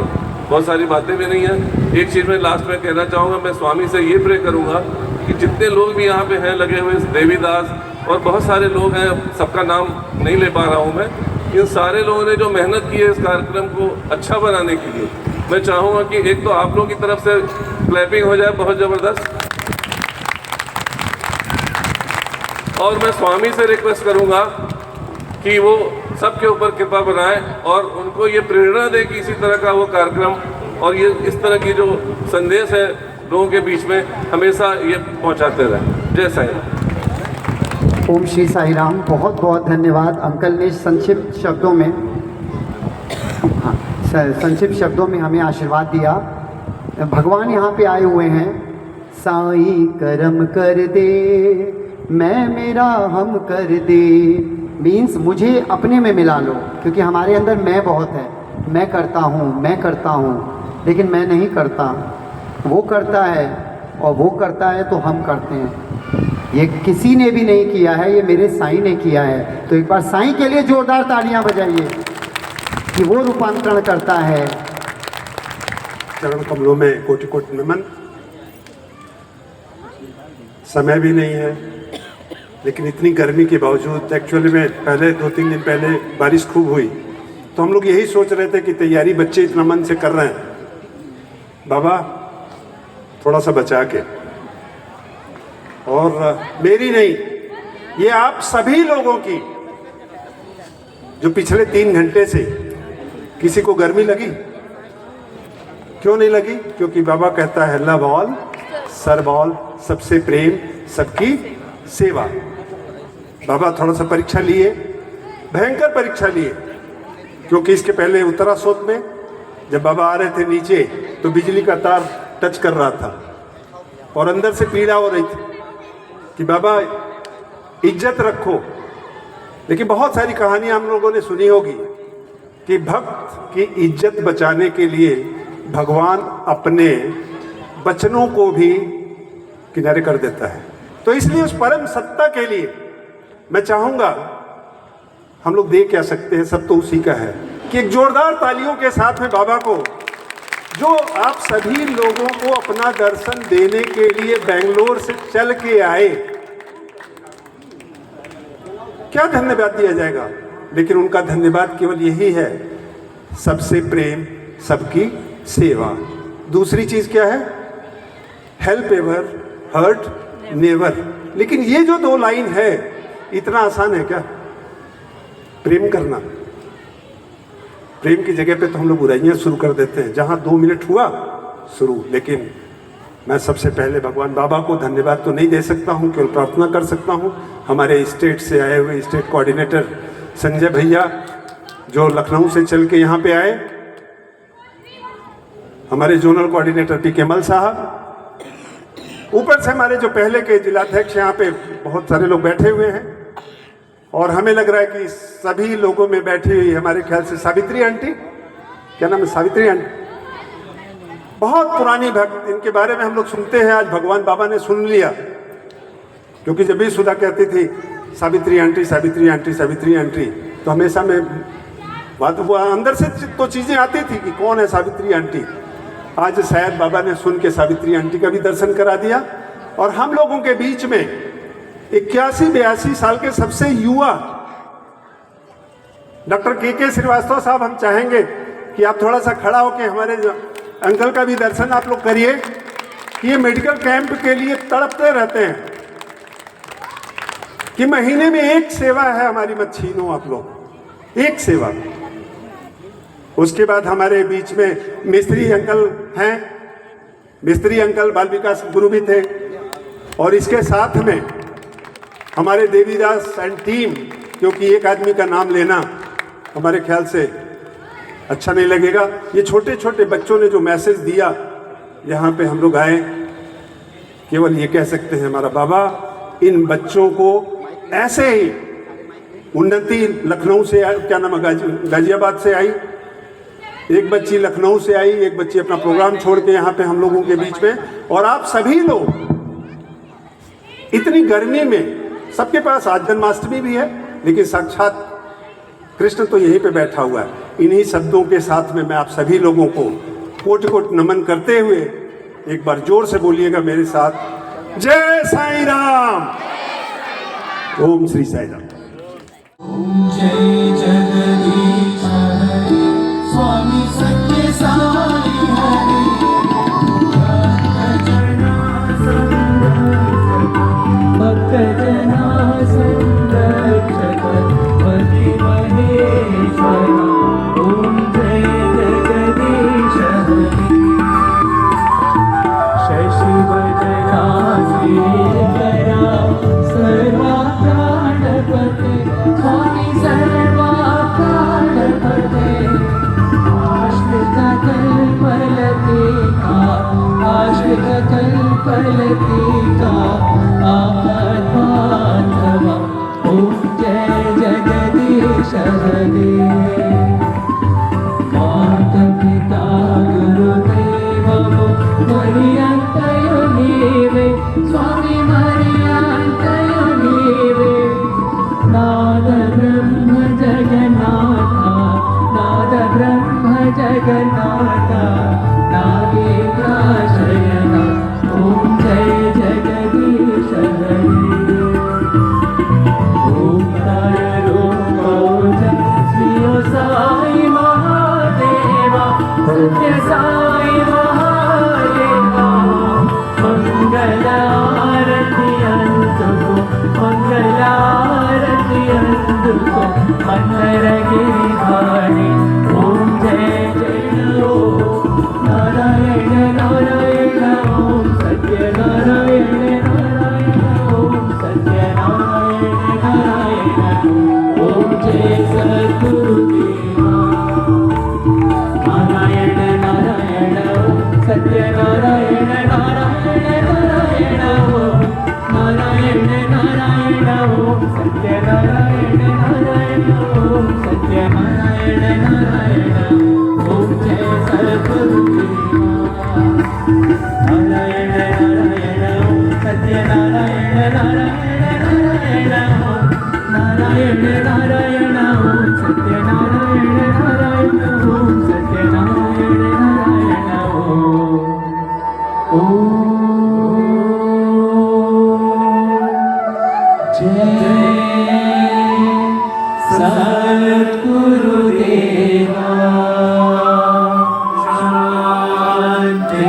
बहुत सारी बातें भी नहीं हैं। एक चीज़ मैं लास्ट में कहना चाहूँगा, मैं स्वामी से ये प्रे करूँगा कि जितने लोग भी यहाँ पे हैं लगे हुए, देवीदास और बहुत सारे लोग हैं, सबका नाम नहीं ले पा रहा हूँ मैं, इन सारे लोगों ने जो मेहनत की है इस कार्यक्रम को अच्छा बनाने के लिए, मैं चाहूँगा कि एक तो आप लोगों की तरफ से क्लैपिंग हो जाए बहुत ज़बरदस्त, और मैं स्वामी से रिक्वेस्ट करूँगा कि वो सबके ऊपर कृपा बनाए और उनको ये प्रेरणा दे कि इसी तरह का वो कार्यक्रम और ये इस तरह की जो संदेश है लोगों के बीच में हमेशा ये पहुंचाते रहें। जय साईं राम। ओम श्री साई राम। बहुत बहुत धन्यवाद। अंकल ने संक्षिप्त शब्दों में हमें आशीर्वाद दिया। भगवान यहाँ पे आए हुए हैं। साईं करम कर दे, मैं मेरा हम कर दे, मीन्स मुझे अपने में मिला लो, क्योंकि हमारे अंदर मैं बहुत है। मैं करता हूँ, लेकिन मैं नहीं करता, वो करता है, और वो करता है तो हम करते हैं। ये किसी ने भी नहीं किया है, ये मेरे साईं ने किया है। तो एक बार साईं के लिए जोरदार तालियां बजाइए कि वो रूपांतरण करता है। चरण कमलों में कोटि कोटि नमन। समय भी नहीं है, लेकिन इतनी गर्मी के बावजूद, एक्चुअली में पहले 2-3 दिन पहले बारिश खूब हुई, तो हम लोग यही सोच रहे थे कि तैयारी बच्चे इतना मन से कर रहे हैं, बाबा थोड़ा सा बचा के, और मेरी नहीं, ये आप सभी लोगों की, जो पिछले 3 घंटे से किसी को गर्मी लगी? क्यों नहीं लगी? क्योंकि बाबा कहता है लव ऑल, सर्व ऑल, सबसे प्रेम, सबकी सेवा। बाबा थोड़ा सा परीक्षा लिए, भयंकर परीक्षा लिए, क्योंकि इसके पहले उत्तरासोत में जब बाबा आ रहे थे नीचे, तो बिजली का तार टच कर रहा था और अंदर से पीड़ा हो रही थी कि बाबा इज्जत रखो। लेकिन बहुत सारी कहानियां हम लोगों ने सुनी होगी कि भक्त की इज्जत बचाने के लिए भगवान अपने वचनों को भी किनारे कर देता है। तो इसलिए उस परम सत्ता के लिए मैं चाहूंगा, हम लोग दे क्या सकते हैं, सब तो उसी का है, कि एक जोरदार तालियों के साथ में बाबा को, जो आप सभी लोगों को अपना दर्शन देने के लिए बेंगलोर से चल के आए, क्या धन्यवाद दिया जाएगा? लेकिन उनका धन्यवाद केवल यही है, सबसे प्रेम, सबकी सेवा। दूसरी चीज क्या है? Help ever, hurt never. लेकिन ये जो 2 लाइन है, इतना आसान है क्या प्रेम करना? प्रेम की जगह पे तो हम लोग बुराइयां शुरू कर देते हैं, जहां 2 मिनट हुआ शुरू। लेकिन मैं सबसे पहले भगवान बाबा को धन्यवाद तो नहीं दे सकता हूं, केवल प्रार्थना कर सकता हूं। हमारे स्टेट से आए हुए स्टेट कोऑर्डिनेटर संजय भैया, जो लखनऊ से चल के यहाँ पे आए, हमारे जोनल कोऑर्डिनेटर पी केमल साहब, ऊपर से हमारे जो पहले के जिलाध्यक्ष यहाँ पे बहुत सारे लोग बैठे हुए हैं, और हमें लग रहा है कि सभी लोगों में बैठी हुई हमारे ख्याल से सावित्री आंटी, क्या नाम है, सावित्री आंटी, बहुत पुरानी भक्त, इनके बारे में हम लोग सुनते हैं। आज भगवान बाबा ने सुन लिया, क्योंकि जब भी सुधा कहती थी Savitri aunty Savitri aunty Savitri aunty, तो हमेशा में बात अंदर से तो चीज़ें आती थी कि कौन है सावित्री आंटी। आज शायद बाबा ने सुन के सावित्री आंटी का भी दर्शन करा दिया। और हम लोगों के बीच में 81-82 साल के सबसे युवा डॉक्टर के श्रीवास्तव साहब, हम चाहेंगे कि आप थोड़ा सा खड़ा होकर हमारे अंकल का भी दर्शन आप लोग करिए, कि ये मेडिकल कैंप के लिए तड़पते रहते हैं कि महीने में एक सेवा है हमारी, मत छीनो आप लोग, एक सेवा। उसके बाद हमारे बीच में मिस्त्री अंकल हैं, मिस्त्री अंकल बाल विकास गुरु भी थे, और इसके साथ में हमारे देवीदास एंड टीम, क्योंकि एक आदमी का नाम लेना हमारे ख्याल से अच्छा नहीं लगेगा। ये छोटे छोटे बच्चों ने जो मैसेज दिया, यहाँ पे हम लोग आए, केवल ये कह सकते हैं हमारा बाबा इन बच्चों को ऐसे ही उन्नति, लखनऊ से क्या नाम है, गाजियाबाद से आई एक बच्ची, लखनऊ से आई एक बच्ची, अपना प्रोग्राम छोड़ के यहाँ पे हम लोगों के बीच में, और आप सभी लोग इतनी गर्मी में, सबके पास आज जन्माष्टमी भी है, लेकिन साक्षात कृष्ण तो यहीं पे बैठा हुआ है। इन्हीं शब्दों के साथ में मैं आप सभी लोगों को कोटि कोटि नमन करते हुए, एक बार जोर से बोलिएगा मेरे साथ, जय साईं राम, ओम श्री साईं राम। जय जगदीश हरे स्वामी सत्य साई हरे, भक्त जना संरक्षक पति महेश्वर, ओम जय जगदीश हरे, शशि वदना श्रीकरा सर्वा प्राणपते, स्वामी सर्वा प्राणपते, आश्रित कल्पलतिका, आश्रित कल्पलतिका आत्माधवा, ओम जय जगदीश हरे। माता पिता गुरुदेवो मरियंतयो नीवे, स्वामी मरियंतयो नीवे, नाद ब्रह्म जगन्नाथा, नाद ब्रह्म जगन्नाथा, नागेन्द्र शयना, ओम जय जगदीश हरे। ओंकार रूपोजन श्री साई महादेवा, सत्य साई महादेवा, मंगल आरती अंतुको, मंगल आरती अंतुको, मंदर गिरिधारी, ओम जय जय ओम नारायण नारायण, ओम सत्य नारायण नारायण, ओम सत्य नारायण नारायण, ओम जय सद्गुरुदेवा, नारायण नारायण, ओम सत्य नारायण नारायण नारायण, ओम नारायण नारायण, ओम सत्य नारायण नारायण, ओम सत्य नारायण नारायण, ओम जय सद्गुरुदेवा, नारायण नारायण, ओम सत्य नारायण नारायण नारायण, ओम नारायण नारायण, ओम सत्य नारायण नारायण, ओम सत्य नारायण नारायण, ओम जय सद्गुरुदेवा, शांति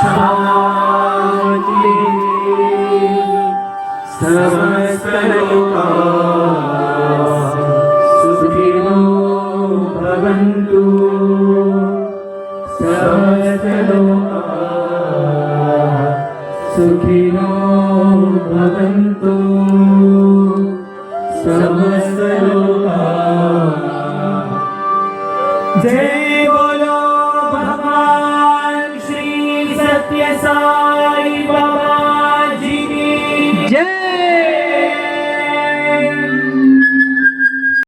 शांति, समस्त लोका सुखिनो भवन्तु, समस्त लोका सुखिनो भवन्तु, समस्त लोका साई